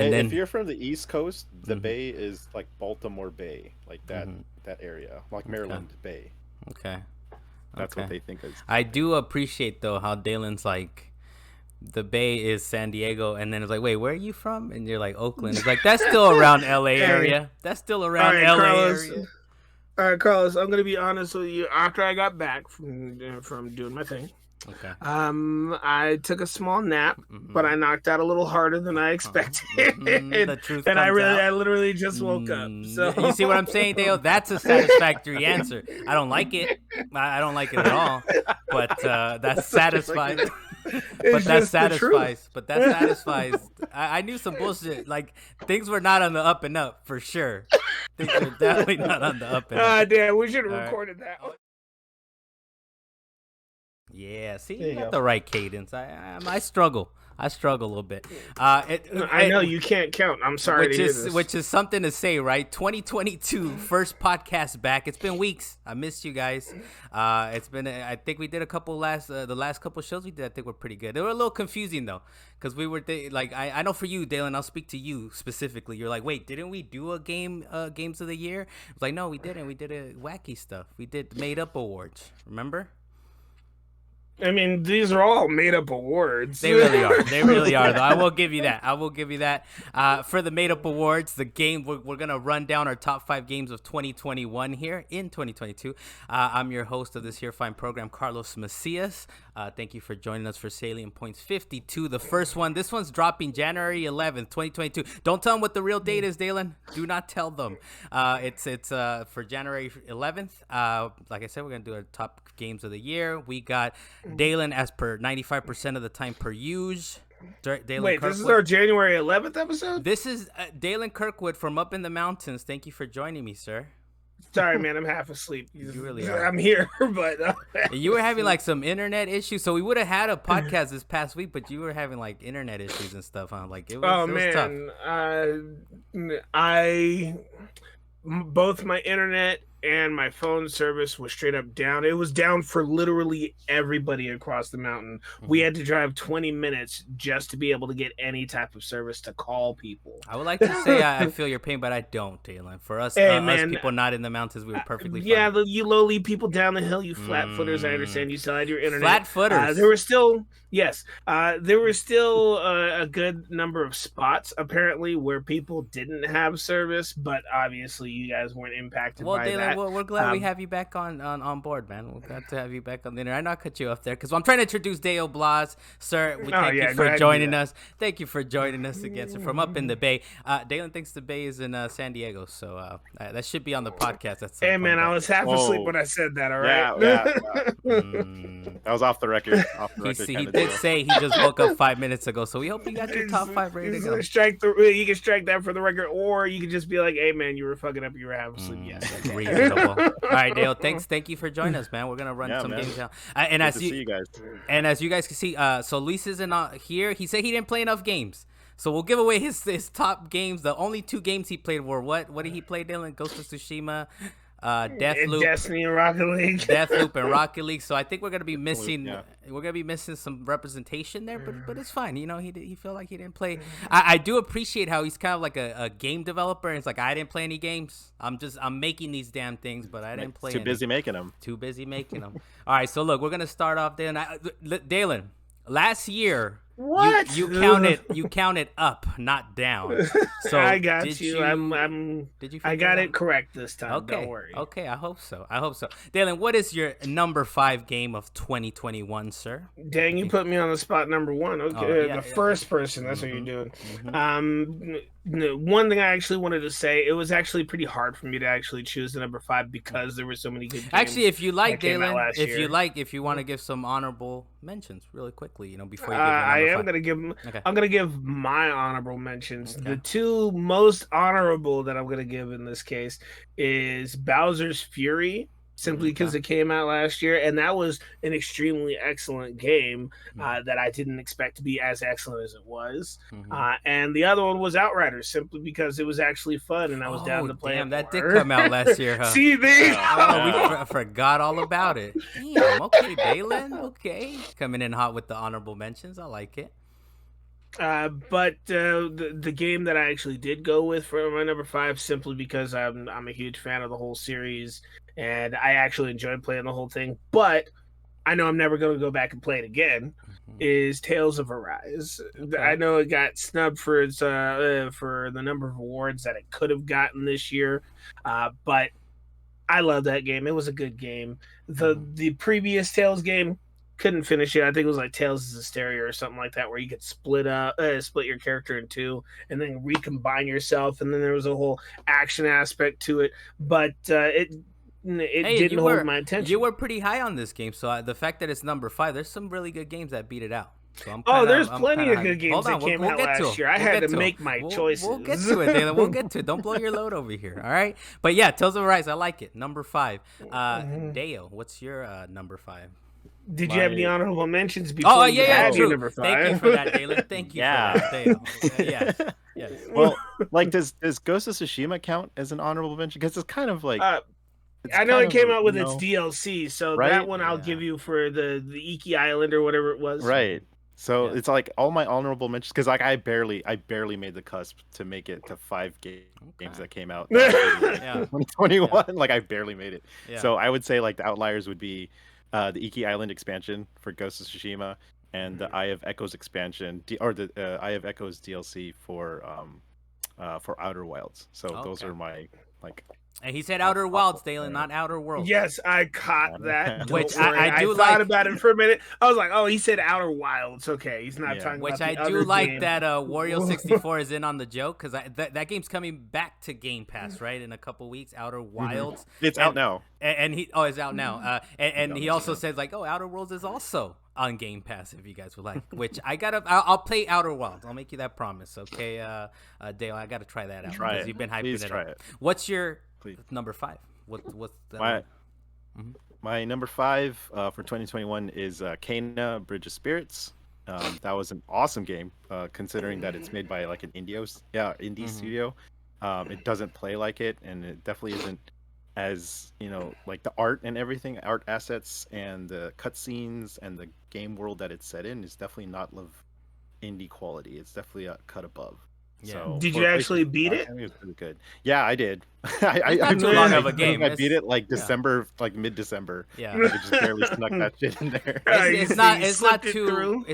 And If then you're from the East Coast, the Bay is like Baltimore Bay, like that area, like Maryland Bay. okay. That's what they think is. I do appreciate though how Dalen's like the Bay is San Diego, and then it's like, wait, where are you from? And you're like Oakland. It's like that's still around LA area. That's still around LA Carlos. area. All right, Carlos. I'm gonna be honest with you. After I got back from doing my thing, Okay. I took a small nap, but I knocked out a little harder than I expected. The truth and comes out. I literally just woke up. So You see what I'm saying, Dale? That's a satisfactory answer. I don't like it. I don't like it at all. But that satisfies. But that satisfies. But that satisfies. I knew some bullshit. Like things were not on the up and up for sure. Things were definitely not on the up and up. Damn, we should have recorded that. Yeah, see, you got the right cadence. I struggle. I struggle a little bit. I know you can't count. I'm sorry to hear this. Which is something to say, right? 2022, first podcast back. It's been weeks. I missed you guys. It's been. I think we did a couple the last couple shows we did. I think were pretty good. They were a little confusing though, because we were like, I know for you, Dalan. I'll speak to you specifically. You're like, wait, didn't we do a games of the year? I was like, no, we didn't. We did a wacky stuff. We did made up awards. Remember? I mean, these are all made-up awards. They really are. They really are, though. I will give you that. For the made-up awards, the game, we're going to run down our top 5 games of 2021 here in 2022. I'm your host of this here fine program, Carlos Macias. Thank you for joining us for Salient Points 52, the first one. This one's dropping January 11th, 2022. Don't tell them what the real date is, Dalan. Do not tell them. It's for January 11th. Like I said, we're going to do our top games of the year. We got Dalan as per 95% of the time per use. Wait, this is our January 11th episode? This is Dalan Kirkwood from Up in the Mountains. Thank you for joining me, sir. Sorry, man, I'm half asleep. You really are. I'm here, but you were having like some internet issues, so we would have had a podcast this past week, but you were having like internet issues and stuff, huh? Like it was tough. I both my internet and my phone service was straight up down. It was down for literally everybody across the mountain. We had to drive 20 minutes just to be able to get any type of service to call people. I would like to say I feel your pain, but I don't, Dalan. For us, us people not in the mountains, we were perfectly fine. Yeah, you lowly people down the hill, you flat-footers, I understand you still had your internet. Flat-footers? There were still, there were still a good number of spots, apparently, where people didn't have service, but obviously you guys weren't impacted by Dalan, that. Well, we're glad we have you back on board, man. We're glad to have you back on the internet. I know I cut you off there because I'm trying to introduce Dale Blas, sir. Thank you for joining us. Thank you for joining us again, sir, from Up in the Bay. Dalan thinks the Bay is in San Diego, so that should be on the podcast. Hey, man, I was half asleep when I said that. All right. Yeah. That was off the record. He did say he just woke up 5 minutes ago, so we hope you got your top 5 ready to go. You can strike that for the record, or you can just be like, "Hey, man, you were fucking up. You were half asleep." Yes. Reasonable. All right, Dale. Thank you for joining us, man. We're gonna run some games out. And as see you guys. And as you guys can see, so Luis isn't here. He said he didn't play enough games, so we'll give away his top games. The only 2 games he played were what? What did he play, Dalan? Ghost of Tsushima, Deathloop, Destiny, and Rocket League. Deathloop and Rocket League. So I think we're gonna be missing. We're gonna be missing some representation there, but it's fine. You know, he felt like he didn't play. I do appreciate how he's kind of like a game developer. And it's like I didn't play any games. I'm making these damn things, but I didn't play. Too busy making them. All right, so look, we're gonna start off, Dalan. Last year, what you counted up, not down. So I got you. Did you? I got it correct this time. Okay. Don't worry. Okay, I hope so. Dalan, what is your number 5 game of 2021, sir? Dang, you put me on the spot number 1. Okay, first person. That's what you're doing. One thing I actually wanted to say, it was actually pretty hard for me to actually choose the number 5 because there were so many good games. Actually, if you like, Dalan, if you want to give some honorable mentions really quickly, before you give your number 5. I'm gonna give my honorable mentions. Okay. The 2 most honorable that I'm gonna give in this case is Bowser's Fury, simply because it came out last year, and that was an extremely excellent game that I didn't expect to be as excellent as it was. And the other one was Outriders, simply because it was actually fun, and I was down to play it. That did come out last year, huh? See, there I forgot all about it. Damn, okay, Dalan, okay. Coming in hot with the honorable mentions. I like it. But the game that I actually did go with for my number 5, simply because I'm a huge fan of the whole series, and I actually enjoyed playing the whole thing. But I know I'm never going to go back and play it again. Is Tales of Arise. Okay. I know it got snubbed for its for the number of awards that it could have gotten this year, but I love that game. It was a good game. The previous Tales game, couldn't finish it. I think it was like Tales of Hysteria or something like that, where you could split your character in two and then recombine yourself, and then there was a whole action aspect to it. But it didn't hold my attention. You were pretty high on this game, so the fact that it's number 5, there's some really good games that beat it out. So there's plenty of good games that came out last year. I had to make my choices. We'll get to it, Dalan. We'll get to it. Don't blow your load over here, all right? But yeah, Tales of Arise, I like it. Number 5. Dale, what's your number 5? Did you have any honorable mentions before you had your number 5? Thank you for that, Dalan. Thank you for that, Dale. Yes. Well, like, does Ghost of Tsushima count as an honorable mention? Because it's kind of like... I know it came out with its DLC, so that one I'll give you for the Iki Island or whatever it was. Right. So it's like all my honorable mentions, because like I barely made the cusp to make it to 5 games that came out in 2021. Like I barely made it. So I would say like the outliers would be the Iki Island expansion for Ghost of Tsushima and the Eye of Echoes expansion, or the Eye of Echoes DLC for Outer Wilds. So those are my like. And he said Outer Wilds, Dalan, not Outer Worlds. Yes, I caught that. Which I do thought about it for a minute. I was like, oh, he said Outer Wilds. Okay, he's not talking about the other game. Which I do like that Wario64 is in on the joke, because that game's coming back to Game Pass, right, in a couple weeks, Outer Wilds. It's out now. And it's out now. And he also says, like, Outer Worlds is also on Game Pass, if you guys would like, which I'll play Outer Wilds. I'll make you that promise, okay, Dale? I got to try that out. Because you've been hyping it up. What's your... number 5? What's my number 5 for 2021 is Kena Bridge of Spirits. That was an awesome game, considering that it's made by like an indie studio. It doesn't play like it, and it definitely isn't as like the art and everything, art assets and the cutscenes and the game world that it's set in is definitely not indie quality. It's definitely a cut above. Yeah. So did you actually beat it? It was pretty good. Yeah, I did. Not too long of a game. I beat it like December, like mid-December. Yeah, I just barely snuck that shit in there. It's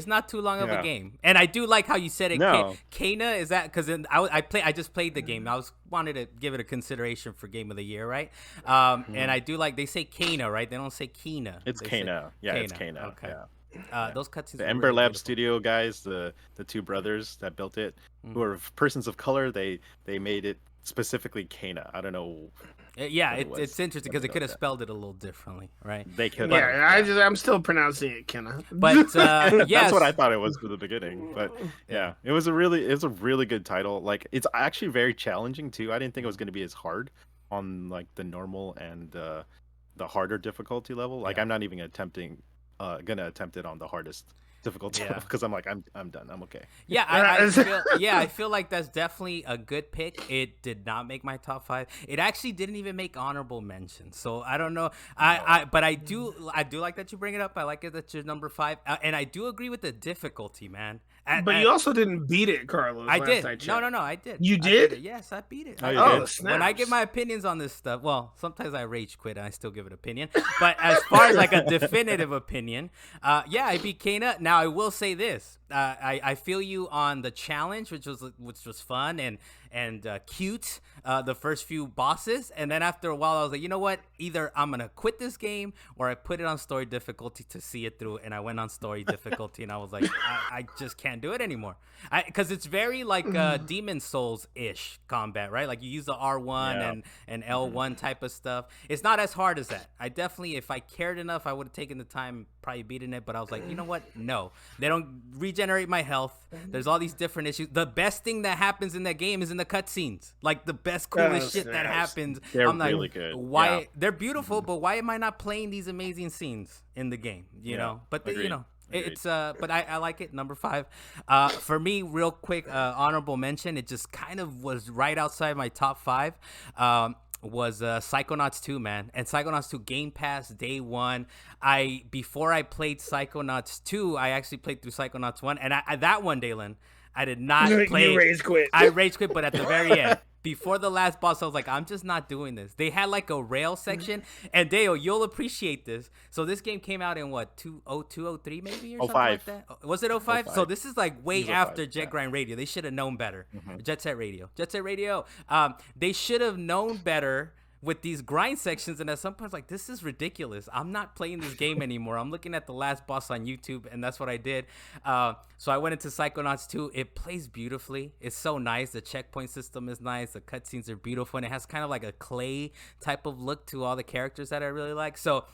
not too long of a game. And I do like how you said it. No. Kena, is that because I just played the game. I wanted to give it a consideration for Game of the Year, right? And I do like, they say Kena, right? They don't say Kena. It's Kena. It's Kena. Okay. Yeah. Those cutscenes. The Ember Lab Studio guys, the two brothers that built it, who are persons of color, they made it specifically Kena. I don't know. Yeah, it's interesting because they could have spelled it a little differently, right? They could. Yeah, I'm still pronouncing it Kena. But that's what I thought it was from the beginning. But yeah, it was a really good title. Like, it's actually very challenging too. I didn't think it was going to be as hard on like the normal and the harder difficulty level. Like, I'm not even gonna attempt it on the hardest difficulty because I'm like, I'm done. I'm okay. Yeah, I feel like that's definitely a good pick. It did not make my top 5. It actually didn't even make honorable mention. So I don't know. But I do like that you bring it up. I like it that you're number 5, and I do agree with the difficulty, man. But you also didn't beat it, Carlos. I did. No, I did. You did? Yes, I beat it. Snaps. When I give my opinions on this stuff, well, sometimes I rage quit and I still give an opinion. But as far as like a definitive opinion, I beat Kena. Now I will say this: I feel you on the challenge, which was fun and cute. The first few bosses, and then after a while, I was like, you know what? Either I'm gonna quit this game or I put it on story difficulty to see it through. And I went on story difficulty, and I was like, I just can't do it anymore. Because it's very like Demon Souls ish combat, right? Like you use the R1 and L1 type of stuff. It's not as hard as that. I definitely, if I cared enough, I would have taken the time probably beating it. But I was like, you know what? No, they don't regenerate my health. There's all these different issues. The best thing that happens in that game is in the cutscenes. Like the best, coolest shit that happens. They're I'm like, really good. Why they're beautiful, but why am I not playing these amazing scenes in the game? You know, but it's but I like it. Number 5 for me, real quick, honorable mention. It just kind of was right outside my top 5. Was Psychonauts 2, man. And Psychonauts 2 Game Pass day 1. Before I played Psychonauts 2, I actually played through Psychonauts 1, and that one, Dalan, I did not play. You rage quit. I rage quit, but at the very end, before the last boss, I was like, I'm just not doing this. They had like a rail section, and Dale, you'll appreciate this. So this game came out in what, 2003 maybe, or something like that? Was it 05? So this is like way after Jet Grind Radio. They should have known better. Jet Set Radio. They should have known better with these grind sections, and at some point, like, this is ridiculous. I'm not playing this game anymore. I'm looking at the last boss on YouTube, and that's what I did. So I went into Psychonauts 2. It plays beautifully. It's so nice. The checkpoint system is nice. The cutscenes are beautiful, and it has kind of like a clay type of look to all the characters that I really like. So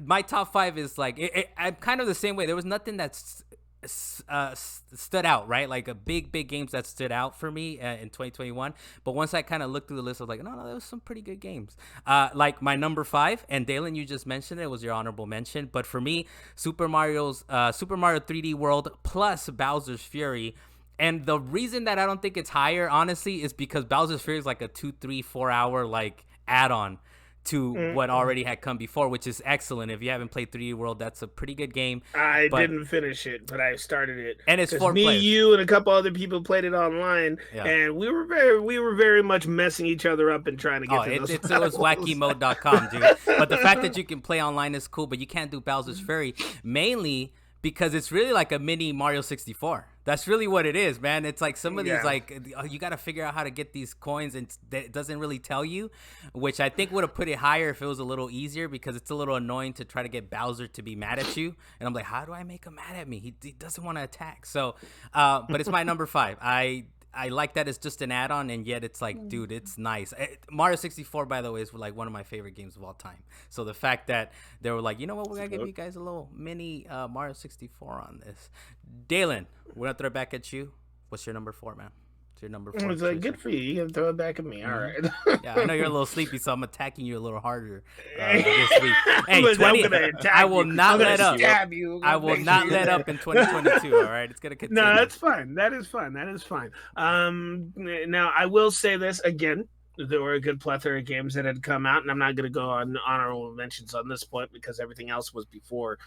my top 5 is like, I'm kind of the same way. There was nothing that's stood out, right? Like a big games that stood out for me in 2021. But once I kind of looked through the list, I was like, no, there was some pretty good games. Like my number 5, and Dalan, you just mentioned it, was your honorable mention. But for me, Super Mario 3D World plus Bowser's Fury. And the reason that I don't think it's higher, honestly, is because Bowser's Fury is like a 2, 3, 4 hour like add-on to what already had come before, which is excellent. If you haven't played 3D World, that's a pretty good game. I didn't finish it, but I started it. And it's 4 me, players. You, and a couple other people played it online, and we were very much messing each other up and trying to get to those. It was wackymode.com, dude. But the fact that you can play online is cool, but you can't do Bowser's Fury, mainly because it's really like a mini Mario 64. That's really what it is, man. It's like some of these, like, you got to figure out how to get these coins, and it doesn't really tell you, which I think would have put it higher if it was a little easier, because it's a little annoying to try to get Bowser to be mad at you. And I'm like, how do I make him mad at me? He doesn't want to attack. So, but it's my number 5. I like that it's just an add-on, and yet it's like, dude, it's nice. Mario 64, by the way, is like one of my favorite games of all time. So the fact that they were like, you know what, we're going to give you guys a little mini Mario 64 on this. Dalan, we're going to throw it back at you. What's your number 4, man? It's your number 4. It's like, good for you. You can throw it back at me. All right. Yeah, I know you're a little sleepy, so I'm attacking you a little harder this week. Hey, 20, I will not let up. I will not let up in 2022, all right? It's going to continue. No, that's fine. That is fine. Now, I will say this again. There were a good plethora of games that had come out, and I'm not going to go on honorable mentions on this point because everything else was before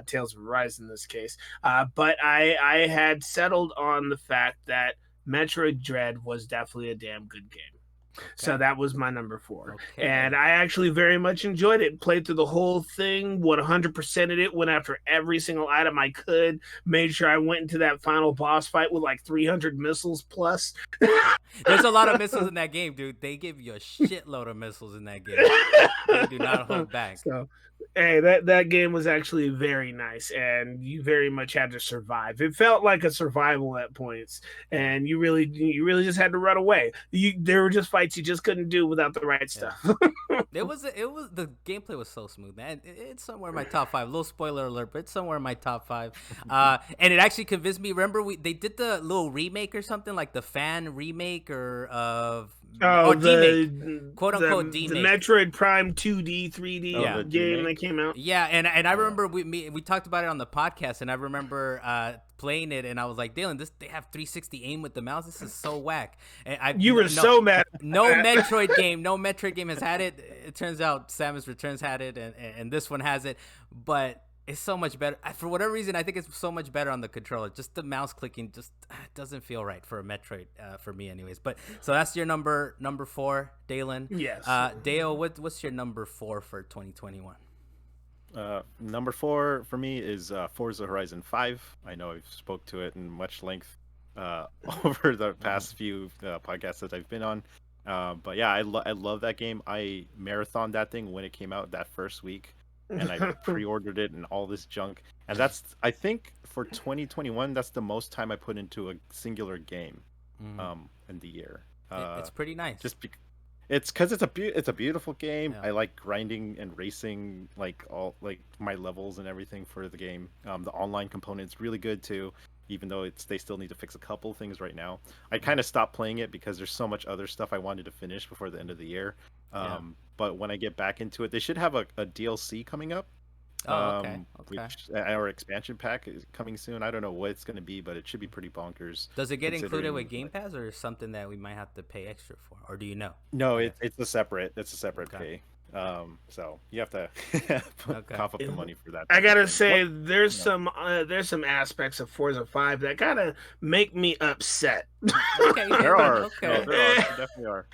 Tales of Arise in this case. But I had settled on the fact that Metroid Dread was definitely a damn good game. Okay. So that was my number 4. Okay. And I actually very much enjoyed it. Played through the whole thing, 100%ed it, went after every single item I could, made sure I went into that final boss fight with like 300 missiles plus. There's a lot of missiles in that game, dude. They give you a shitload of missiles in that game. They do not hold back. So, hey, that game was actually very nice, and you very much had to survive. It felt like a survival at points, and you really just had to run away. There were just fights you just couldn't do without the right stuff. It was the gameplay was so smooth, man. It's somewhere in my top 5. Little spoiler alert, but it's somewhere in my top 5. And it actually convinced me. Remember, they did the little remake or something, like the fan remake of. The quote unquote demake. The Metroid Prime 2D, 3D game that came out. Yeah, and I remember we talked about it on the podcast, and I remember playing it, and I was like, Dalan, they have 360 aim with the mouse. This is so whack. And you were so mad. No Metroid game has had it. It turns out Samus Returns had it, and this one has it, but it's so much better. For whatever reason, I think it's so much better on the controller. Just the mouse clicking just doesn't feel right for a Metroid, for me anyways. But so that's your number 4, Dalan. Yes. Dale, what's your number 4 for 2021? Number 4 for me is Forza Horizon 5. I know I've spoke to it in much length over the past few podcasts that I've been on. But yeah, I love that game. I marathoned that thing when it came out that first week. And I pre-ordered it and all this junk. And that's, I think, for 2021, that's the most time I put into a singular game in the year. It's pretty nice. It's because it's a beautiful game. Yeah. I like grinding and racing, like all my levels and everything for the game. The online component's really good too, even though they still need to fix a couple things right now. I kind of stopped playing it because there's so much other stuff I wanted to finish before the end of the year. But when I get back into it, they should have a DLC coming up. Okay. Which our expansion pack is coming soon. I don't know what it's going to be, but it should be pretty bonkers. Does it get included with Game Pass, or something that we might have to pay extra for, or do you know? No, it's a separate pay. So you have to Okay. cough up the money for that. I type of gotta thing. say, What- there's yeah. some aspects of Forza 5 that kind of make me upset. Okay, There Dalan. are. No, Okay. there are. There definitely are.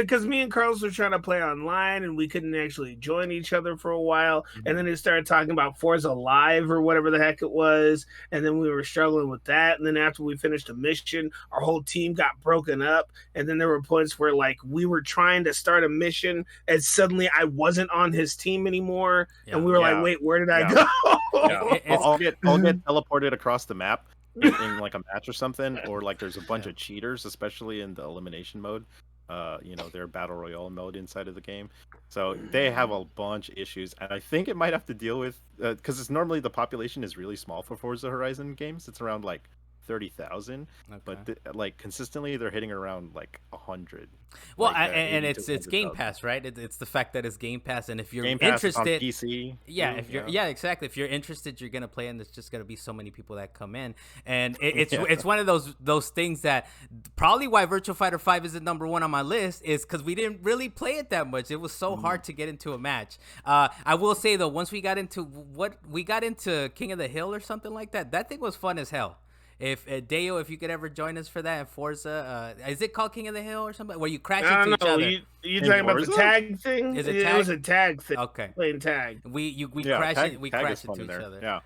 Because me and Carlos were trying to play online and we couldn't actually join each other for a while, and then they started talking about Forza Live or whatever the heck it was, and then we were struggling with that, and then after we finished a mission, our whole team got broken up, and then there were points where like we were trying to start a mission and suddenly I wasn't on his team anymore, Yeah. and we were like, Yeah. wait, where did I Yeah. go? Yeah, It's I'll get teleported across the map in like a match or something, or like there's a bunch of cheaters, especially in the elimination mode. Their battle royale mode inside of the game, so they have a bunch of issues, and I think it might have to deal with because it's normally the population is really small for Forza Horizon games. It's around like 30,000, but like consistently they're hitting around like 100. Well, like, and 80 to it's Game 100,000. Pass, right? It's the fact that it's Game Pass, and if you're Game Pass is on interested, PC. yeah, too, if you're exactly, if you're interested, you're gonna play, and there's just gonna be so many people that come in, and it's one of those things that probably why Virtua Fighter 5 isn't number one on my list is because we didn't really play it that much. It was so hard to get into a match. I will say though, once we got into King of the Hill or something like that, that thing was fun as hell. If Deo, if you could ever join us for that in Forza, is it called King of the Hill or something? Where you crash I into don't each know. other? You talking about the Forza? tag thing? Is it It was tag? a tag thing. Okay. Playing tag. We Yeah, crash tag- it. We tag crash is fun into in each there. other. Yeah.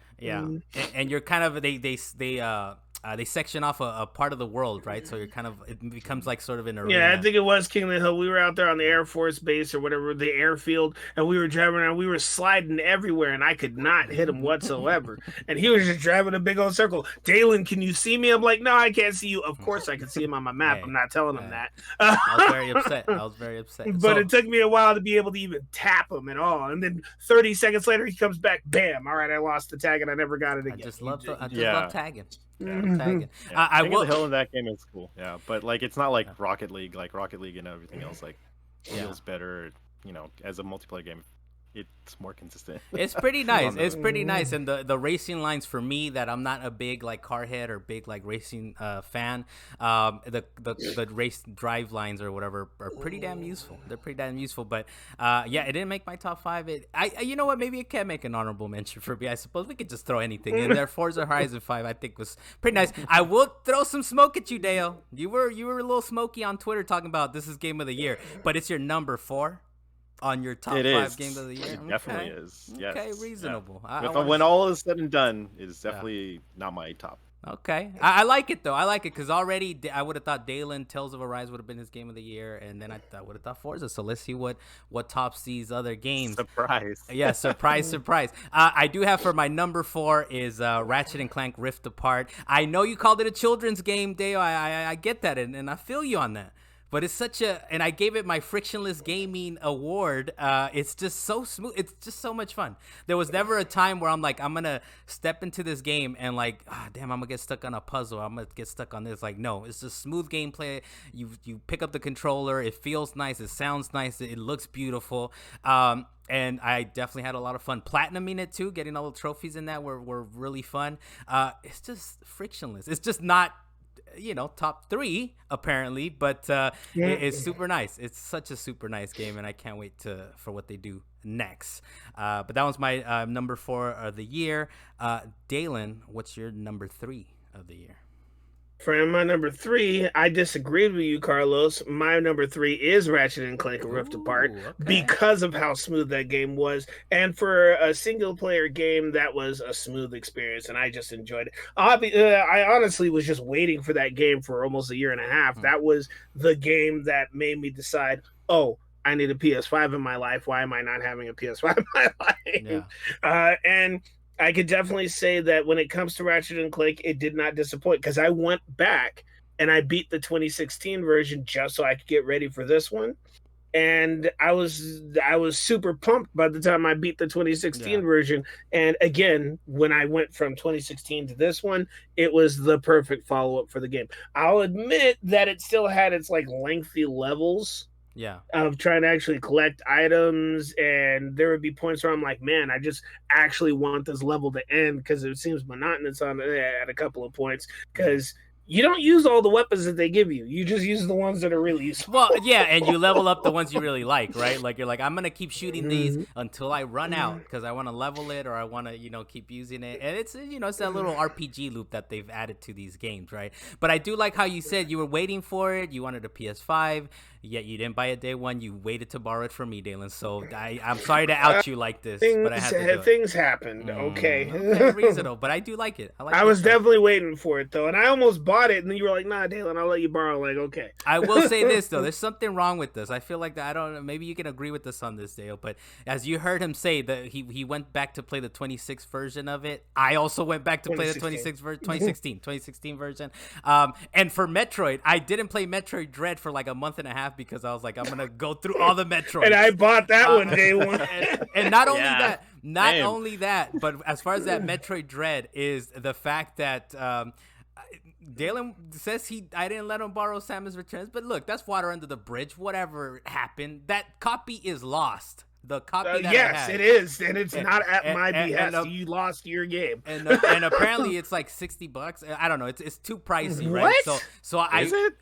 Yeah, and you're kind of they section off a part of the world, right? So you're kind of it becomes like sort of an arena. Yeah, I think it was King of the Hill. We were out there on the Air Force Base or whatever, the airfield, and we were driving around. We were sliding everywhere, and I could not hit him whatsoever. And he was just driving a big old circle. Dalan, can you see me? I'm like, no, I can't see you. Of course, I can see him on my map. Hey, I'm not telling him that. I was very upset. But So, it took me a while to be able to even tap him at all. And then 30 seconds later, he comes back. Bam! All right, I lost the tag, and I never got it again. I just love Yeah. tagging. Mhm. Tagging. Yeah, I King will. of the Hill in that game is cool. Yeah, but like it's not like Rocket League. Like Rocket League and everything else like feels better. As a multiplayer game, it's more consistent. It's pretty nice. On the- It's pretty nice, and the racing lines for me that I'm not a big like car head or big like racing fan. The race drive lines or whatever are pretty damn useful. They're pretty damn useful. But yeah, it didn't make my top five. You know what? Maybe it can make an honorable mention for me. I suppose we could just throw anything in there. Forza Horizon 5, I think was pretty nice. I will throw some smoke at you, Dale. You were a little smoky on Twitter talking about this is game of the year, but it's your number 4. On your top It 5 is. games of the year? It definitely is. Yes. Okay, Yeah. reasonable. When all is said and done, it's definitely not my top. Okay. I like it, though. I like it because already I would have thought Dalan Tales of Arise would have been his game of the year, and then I would have thought Forza. So let's see what tops these other games. Surprise. Yeah, surprise. I do have for my number 4 is Ratchet and Clank Rift Apart. I know you called it a children's game, Dale. I get that, and I feel you on that. But it's and I gave it my frictionless gaming award. It's just so smooth. It's just so much fun. There was never a time where I'm like, I'm gonna step into this game and like, damn, I'm gonna get stuck on a puzzle. I'm gonna get stuck on this. Like, no, it's just smooth gameplay. You pick up the controller. It feels nice. It sounds nice. It looks beautiful. And I definitely had a lot of fun platinuming it too. Getting all the trophies in that were really fun. It's just frictionless. It's just not top 3 apparently, but it's super nice. It's such a super nice game, and I can't wait for what they do next. But that was my number 4 of the year. Dalan, what's your number 3 of the year? For my number 3, I disagreed with you, Carlos. My number 3 is Ratchet and Clank Rift Apart because of how smooth that game was. And for a single-player game, that was a smooth experience, and I just enjoyed it. I honestly was just waiting for that game for almost a year and a half. That was the game that made me decide, I need a PS5 in my life. Why am I not having a PS5 in my life? Yeah. And I could definitely say that when it comes to Ratchet and Clank, it did not disappoint because I went back and I beat the 2016 version just so I could get ready for this one. And I was super pumped by the time I beat the 2016 version. And again, when I went from 2016 to this one, it was the perfect follow-up for the game. I'll admit that it still had its like lengthy levels. Yeah. Of trying to actually collect items, and there would be points where I'm like, man, I just actually want this level to end because it seems monotonous at a couple of points because you don't use all the weapons that they give you. You just use the ones that are really useful. Well, yeah, and you level up the ones you really like, right? Like you're like, I'm gonna keep shooting these until I run out because I want to level it or I want to, keep using it. And it's it's that little RPG loop that they've added to these games, right? But I do like how you said you were waiting for it. You wanted a PS5, yet you didn't buy it day one. You waited to borrow it from me, Dalan. So I'm sorry to out you like this, but I had to do it. Things happened. Okay, reasonable, but I do like it. I was definitely waiting for it though, and I almost bought it, and then you were like, "Nah, Dalan, I'll let you borrow." Like, okay. I will say this though, there's something wrong with this. I feel like that. I don't know. Maybe you can agree with this on this, Dale. But as you heard him say that he went back to play the 2016 version of it. I also went back to play the 2016 version. And for Metroid, I didn't play Metroid Dread for like a month and a half because I was like, I'm gonna go through all the Metroids. And I bought that one day one. And not only that. Not only that, but as far as that Metroid Dread is the fact that Dalan says I didn't let him borrow Samus Returns, but look, that's water under the bridge. Whatever happened, that copy is lost. The copy that yes, I had. It is, and it's not at my behest. You lost your game, and apparently it's like $60. I don't know. It's too pricey, right? What? So is it?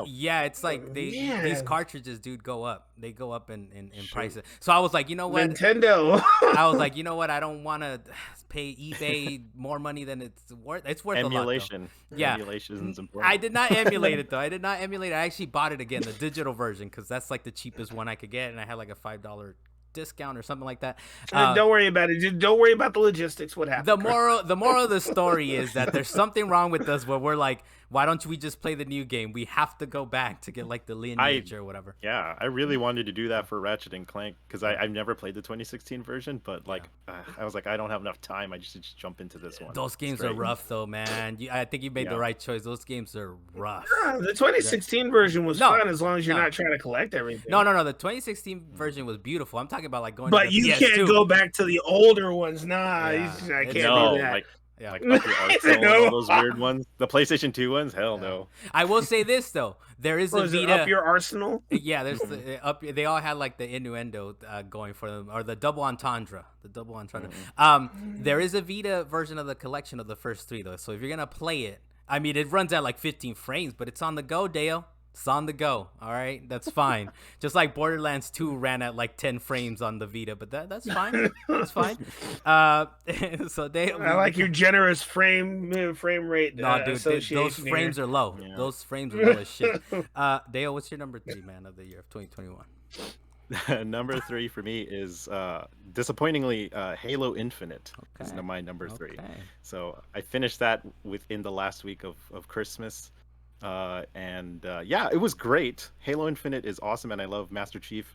Yeah, it's like these cartridges, dude, go up. They go up in prices. So I was like, you know what, Nintendo. I was like, you know what, I don't want to pay eBay more money than it's worth. It's worth emulation. A lot, though. Yeah, emulation is important. I did not emulate it though. I actually bought it again, the digital version, because that's like the cheapest one I could get, and I had like a $5 discount or something like that. Don't worry about it. Just don't worry about the logistics. What happened? The moral of the story is that there's something wrong with us where we're like, why don't we just play the new game? We have to go back to get like the lineage or whatever. Yeah, I really wanted to do that for Ratchet and Clank because I've never played the 2016 version, but like I was like, I don't have enough time. I just jump into this one. Those games are rough though, man. I think you made the right choice. Those games are rough. The 2016 version was fun as long as you're not trying to collect everything. No. The 2016 version was beautiful. I'm talking about like going. But to the you PS2. can't go back to the older ones. Nah, I can't do that. Like Up Your Arsenal, all those weird ones. The PlayStation 2 ones, hell no. I will say this though, there is a Vita. Up Your Arsenal? Yeah, there's they all had like the innuendo going for them, or the double entendre. There is a Vita version of the collection of the first three though. So if you're gonna play it, I mean, it runs at like 15 frames, but it's on the go, Dale. It's on the go, all right? That's fine. Just like Borderlands 2 ran at like 10 frames on the Vita, but that's fine. That's fine. So I like your generous frame rate. No, dude, those frames are low. Yeah. Those frames are low as shit. Dale, what's your number 3, man, of the year of 2021? Number 3 for me is disappointingly Halo Infinite. Okay. Is my number 3. Okay. So I finished that within the last week of Christmas. It was great. Halo Infinite is awesome, and I love Master Chief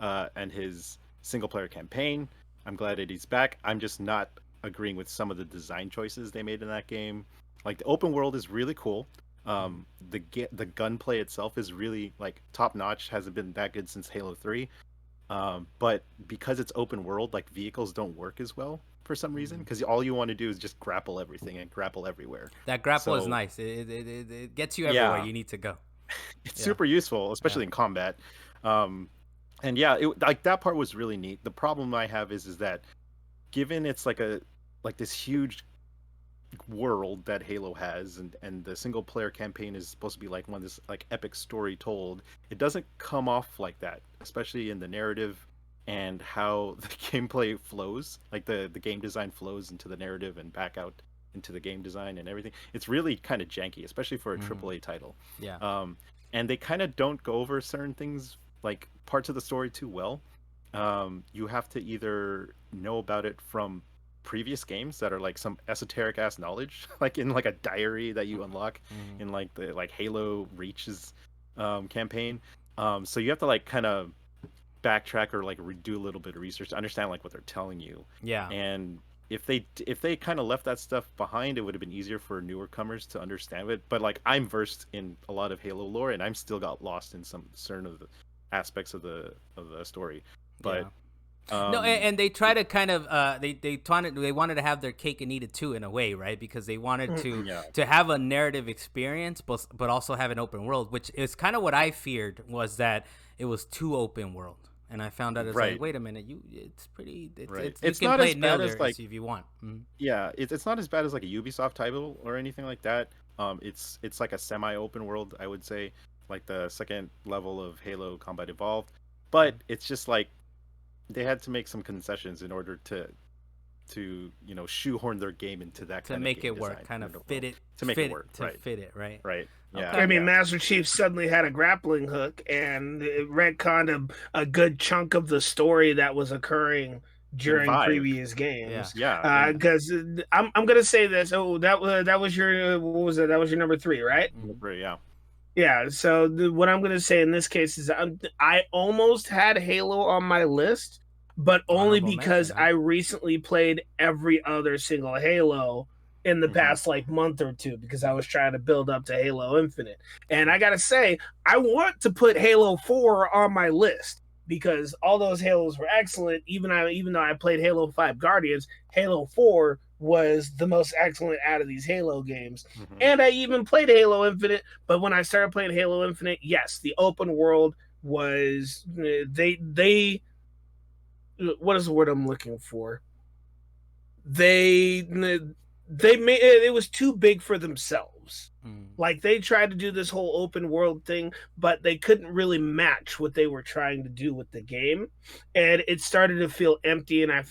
and his single-player campaign. I'm glad that he's back. I'm just not agreeing with some of the design choices they made in that game. Like, the open world is really cool. The gunplay itself is really like top-notch. Hasn't been that good since Halo 3. But because it's open world, like vehicles don't work as well for some reason, because all you want to do is just grapple everything and grapple everywhere. That grapple is nice. It gets you everywhere you need to go. It's super useful, especially in combat. Like that part was really neat. The problem I have is that given it's like this huge world that Halo has, and the single player campaign is supposed to be like this like epic story told, it doesn't come off like that, especially in the narrative and how the gameplay flows, like the game design flows into the narrative and back out into the game design and everything. It's really kind of janky, especially for a AAA title. Yeah. And they kind of don't go over certain things, like parts of the story too well. You have to either know about it from previous games that are like some esoteric ass knowledge, like in like a diary that you unlock in like the Halo Reach's campaign. So you have to like kind of backtrack or like redo a little bit of research to understand like what they're telling you. Yeah. And if they kind of left that stuff behind, it would have been easier for newer comers to understand it. But like I'm versed in a lot of Halo lore, and I'm still got lost in some certain of the aspects of the story. But no, and they try to kind of they wanted to have their cake and eat it too in a way, right? Because they wanted to have a narrative experience, but also have an open world, which is kind of what I feared, was that it was too open world. And I found out it's like, wait a minute, it's pretty. It's not as bad as like if you want. Yeah, it's not as bad as like a Ubisoft title or anything like that. It's like a semi-open world, I would say, like the second level of Halo Combat Evolved, but it's just like they had to make some concessions in order to shoehorn their game into that to kind make of game it work, design kind of in the fit world. it to make it work, to right? fit it, right? Right. Yeah. Okay. I mean, yeah. Master Chief suddenly had a grappling hook, and it retconned a good chunk of the story that was occurring during Vive. previous games. Yeah. Because I'm gonna say this. Oh, that was your what was it? That was your number 3, right? Right, yeah. Yeah. So what I'm gonna say in this case is I almost had Halo on my list, but only Honorable because mention, huh? I recently played every other single Halo in the past like month or two because I was trying to build up to Halo Infinite. And I gotta say, I want to put Halo 4 on my list because all those Halos were excellent. Even though I played Halo 5 Guardians, Halo 4 was the most excellent out of these Halo games. And I even played Halo Infinite, but when I started playing Halo Infinite, yes, the open world was they what is the word I'm looking for? They made it was too big for themselves. Like they tried to do this whole open world thing, but they couldn't really match what they were trying to do with the game, and it started to feel empty. And I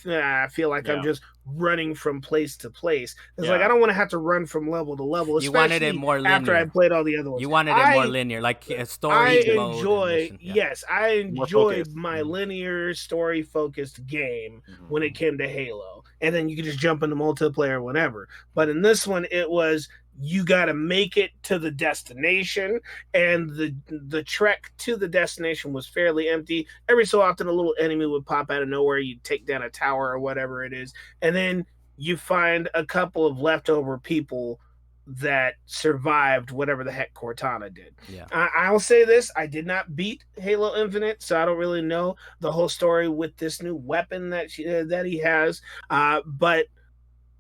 feel like I'm just running from place to place. It's like I don't want to have to run from level to level. You wanted it more linear after I played all the other ones. You wanted it more linear, like a story mode. Yes, I enjoyed my linear story focused game when it came to Halo, and then you could just jump into multiplayer whenever. But in this one, it was you got to make it to the destination, and the trek to the destination was fairly empty. Every so often a little enemy would pop out of nowhere, you'd take down a tower or whatever it is, and then you find a couple of leftover people that survived whatever the heck Cortana did. I'll say this, I did not beat Halo Infinite, so I don't really know the whole story with this new weapon that he has, but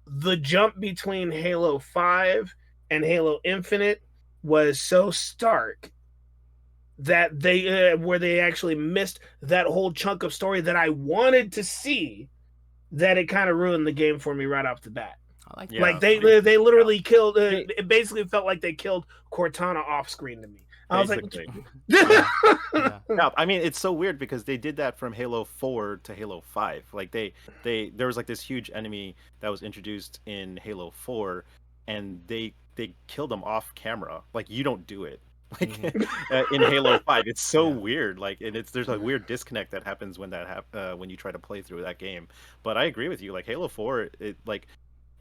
the jump between Halo 5 and Halo Infinite was so stark that they actually missed that whole chunk of story that I wanted to see, that it kind of ruined the game for me right off the bat. Like they literally killed. It basically felt like they killed Cortana off screen to me. I was like, I mean, it's so weird because they did that from Halo 4 to Halo 5. Like there was like this huge enemy that was introduced in Halo 4, and they killed them off camera. Like you don't do it. Like in Halo 5, it's so weird. Like, and there's a weird disconnect that happens when when you try to play through that game. But I agree with you. Like Halo 4,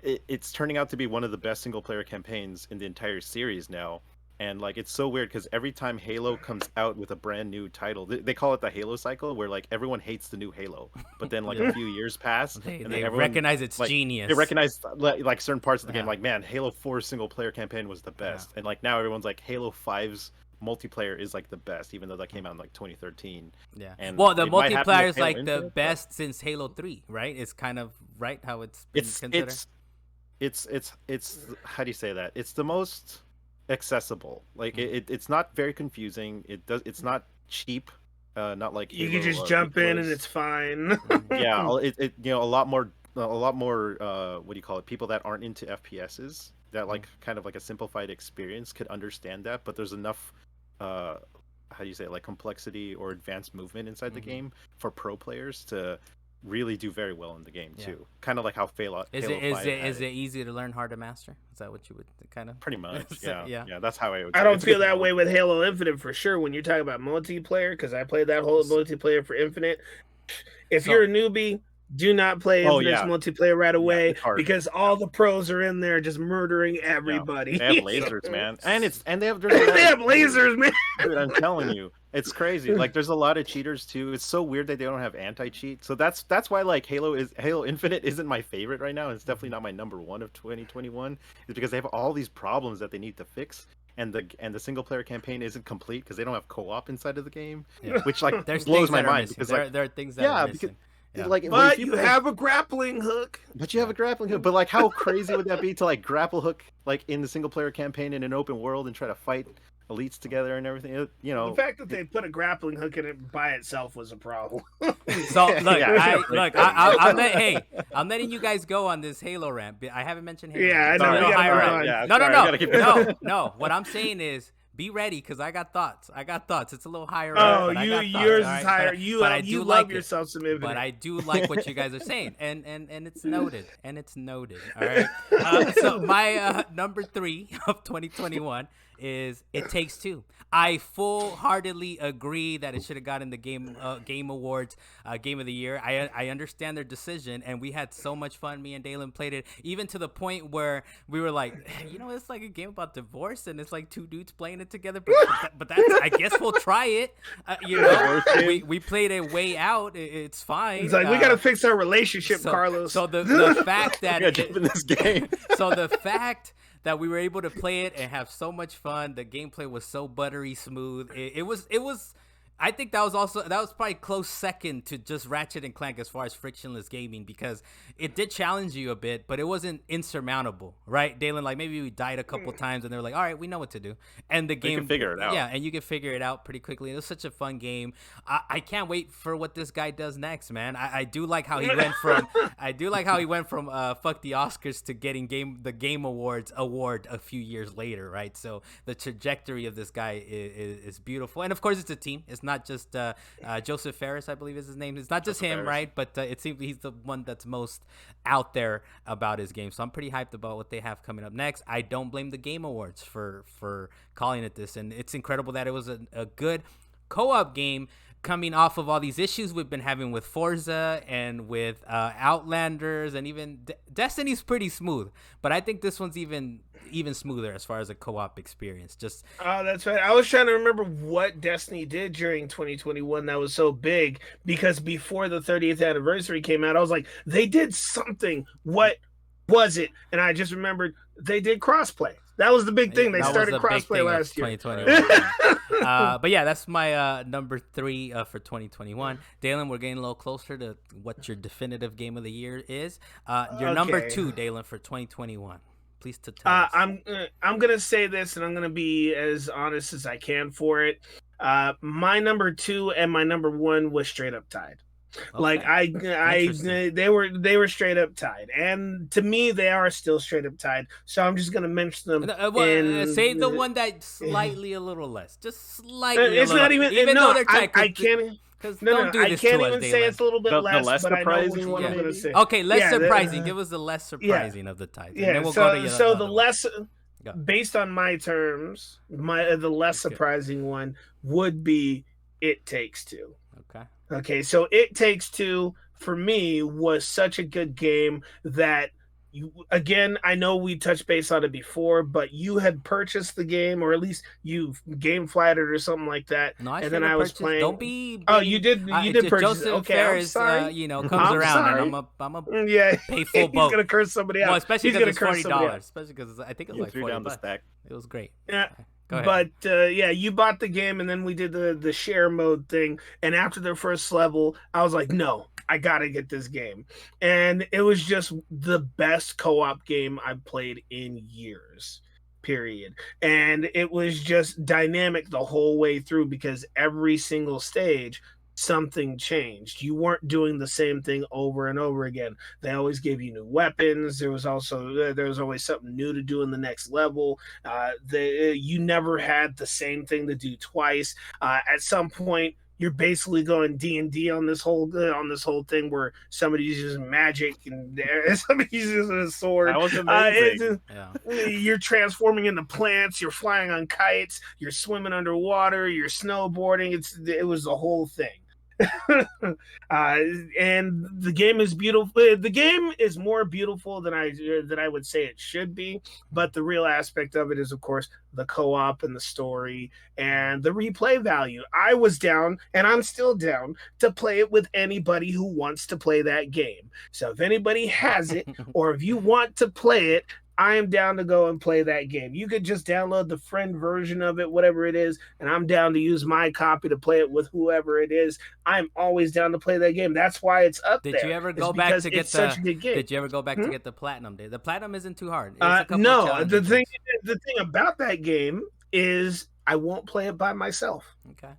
it's turning out to be one of the best single player campaigns in the entire series now. And like it's so weird because every time Halo comes out with a brand new title, they call it the Halo cycle, where like everyone hates the new Halo, but then like a few years pass, they everyone, recognize its like, genius. They recognize like certain parts of the game, like man, Halo 4's single player campaign was the best, and like now everyone's like Halo 5's multiplayer is like the best, even though that came out in like 2013. Yeah. And well, the multiplayer is like the best since Halo 3, right? It's kind of right how it's been considered. It's how do you say that? It's the most accessible. Like it's not very confusing. It's not cheap. Not like you can just jump in and it's fine. Yeah, it a lot more what do you call it? People that aren't into FPSs, that like kind of like a simplified experience could understand that, but there's enough how do you say it, like complexity or advanced movement inside the game for pro players to really do very well in the game too. Kind of like how Halo 5 is it easy to learn, hard to master? Is that what you would kind of pretty much? say? Yeah. That's how I would say I don't feel that way with Halo Infinite for sure when you're talking about multiplayer, because I played that whole multiplayer for Infinite. If you're a newbie, do not play Infinite's multiplayer right away, because all the pros are in there just murdering everybody. They have lasers, man, and they have lasers, man. Dude, I'm telling you, it's crazy. Like there's a lot of cheaters too. It's so weird that they don't have anti-cheat. So that's why like Halo Infinite isn't my favorite right now. It's definitely not my number one of 2021. Is because they have all these problems that they need to fix. And the single player campaign isn't complete because they don't have co-op inside of the game, which like blows my mind because like there are things that are missing. Like, but you have a grappling hook. But you have a grappling hook. But like, how crazy would that be to like grapple hook like in the single player campaign in an open world and try to fight elites together and everything. The fact that they put a grappling hook in it by itself was a problem. So look, I'm letting you guys go on this Halo rant. I haven't mentioned Halo. Yeah, I know. Sorry, We gotta all move right, on. yeah, No. What I'm saying is, be ready, because I got thoughts. It's a little higher. Oh, but yours is higher. But You love like yourself some Infinite. But I do like what you guys are saying, and it's noted. All right. So my number 3 of 2021 is It Takes Two. I full-heartedly agree that it should have gotten the Game Awards Game of the Year. I understand their decision, and we had so much fun. Me and Dalan played it, even to the point where we were like, it's like a game about divorce, and it's like two dudes playing it together. But that's, I guess we'll try it. We played it way out. It's fine. It's like we gotta fix our relationship, Carlos. So the fact that in this game. So the fact that we were able to play it and have so much fun, the gameplay was so buttery smooth. It was. I think that was probably close second to just Ratchet and Clank as far as frictionless gaming, because it did challenge you a bit, but it wasn't insurmountable, right, Dalan? Like, maybe we died a couple times and they were like, all right, we know what to do, and the game, you can figure it out. Yeah, and you can figure it out pretty quickly. It was such a fun game. I can't wait for what this guy does next, man. I do like how he went from fuck the Oscars to getting the Game Awards award a few years later, right? So the trajectory of this guy is beautiful, and of course it's a team. It's not just Joseph Ferris, I believe is his name. It's not just him, right? But it seems he's the one that's most out there about his game. So I'm pretty hyped about what they have coming up next. I don't blame the Game Awards for calling it this, and it's incredible that it was a good co-op game coming off of all these issues we've been having with Forza and with Outlanders, and even Destiny's pretty smooth, but I think this one's even smoother as far as a co-op experience. That's right. I was trying to remember what Destiny did during 2021 that was so big, because before the 30th anniversary came out, I was like, they did something. What was it? And I just remembered they did crossplay. That was the big thing. They started crossplay last year. 2021. But yeah, that's my number 3 for 2021. Dalan, we're getting a little closer to what your definitive game of the year is. Your number 2, Dalan, for 2021. Please to tell us. I'm gonna say this, and I'm gonna be as honest as I can for it. My number 2 and my number 1 was straight up tied. Okay. Like they were straight up tied, and to me they are still straight up tied. So I'm just gonna mention them. Say the one that's slightly a little less, just slightly. It's not even though they're tied. I can't. I can't even say it's a little bit less, but I know which one I'm gonna say. Okay, less surprising. Give us the less surprising of the ties. Yeah. And then we'll so go to so the less, based on my terms, the less surprising one would be It Takes Two. Okay, so It Takes Two for me was such a good game that again, I know we touched base on it before, but you had purchased the game, or at least you game flighted or something like that. No, and then I was playing. Don't be. Oh, you did. You did purchase. Joseph Okay, Ferris, I'm sorry. Comes around, and I'm a pay full boat. He's gonna curse somebody out. Well, especially because it's $40. Especially because I think it was like $40 down the stack. It was great. Yeah. Go ahead. But you bought the game, and then we did the share mode thing. And after the first level, I was like, no, I gotta get this game. And it was just the best co-op game I've played in years, period. And it was just dynamic the whole way through, because every single stage something changed. You weren't doing the same thing over and over again. They always gave you new weapons. There was always something new to do in the next level. You never had the same thing to do twice. At some point, you're basically going D&D on this whole thing where somebody's using magic and somebody's using a sword. That was amazing. You're transforming into plants. You're flying on kites. You're swimming underwater. You're snowboarding. It was the whole thing. And the game is beautiful. The game is more beautiful than I would say it should be. But the real aspect of it is, of course, the co-op and the story and the replay value. I was down, and I'm still down, to play it with anybody who wants to play that game. So if anybody has it, or if you want to play it, I am down to go and play that game. You could just download the friend version of it, whatever it is, and I'm down to use my copy to play it with whoever it is. I'm always down to play that game. That's why it's up there. Did you ever go back to get such a good game. Did you ever go back to get the platinum? The platinum isn't too hard. No, the thing about that game is I won't play it by myself. Okay.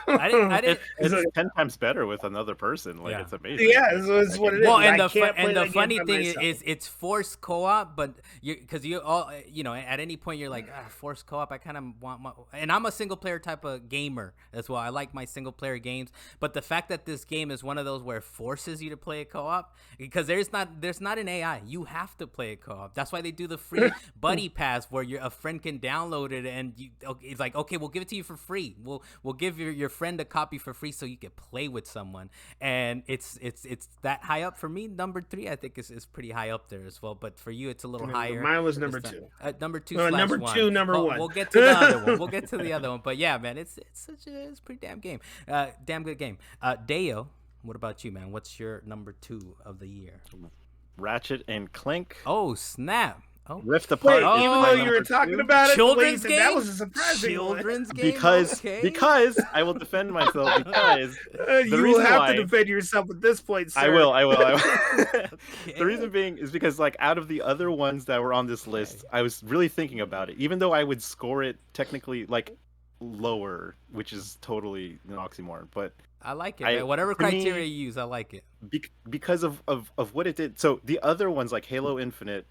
I didn't. It's 10 times better with another person. Like Yeah. it's amazing. Yeah, it's what it is. Well, I and can't play the that game funny by thing myself. is it's forced co-op, but because you all at any point you're like forced co-op. I kind of want my, and I'm a single player type of gamer as well. I like my single player games, but the fact that this game is one of those where it forces you to play a co-op because there's not an AI. You have to play a co-op. That's why they do the free buddy pass where a friend can download it and it's like, okay, we'll give it to you for free. We'll give your friend a copy for free so you can play with someone. And it's that high up for me. Number 3 I think is pretty high up there as well, but for you it's a little higher. Mine was number 2. Number 2 No, number /1. 2, number 1. We'll get to the other one. We'll get to the other one. But yeah, man, it's a pretty damn game. Damn good game. Deo, what about you, man? What's your number 2 of the year? Ratchet and Clank. Oh, snap. Oh. Rift Apart. Wait, even though you were talking about it, Children's the way you said, that was a surprising Children's game. Because I will defend myself because you will have to defend yourself at this point, sir. I will. The reason being is because like out of the other ones that were on this list, I was really thinking about it. Even though I would score it technically like lower, which is totally an oxymoron, but I like it, man. Whatever criteria you use, I like it. Because of what it did. So the other ones like Halo Infinite,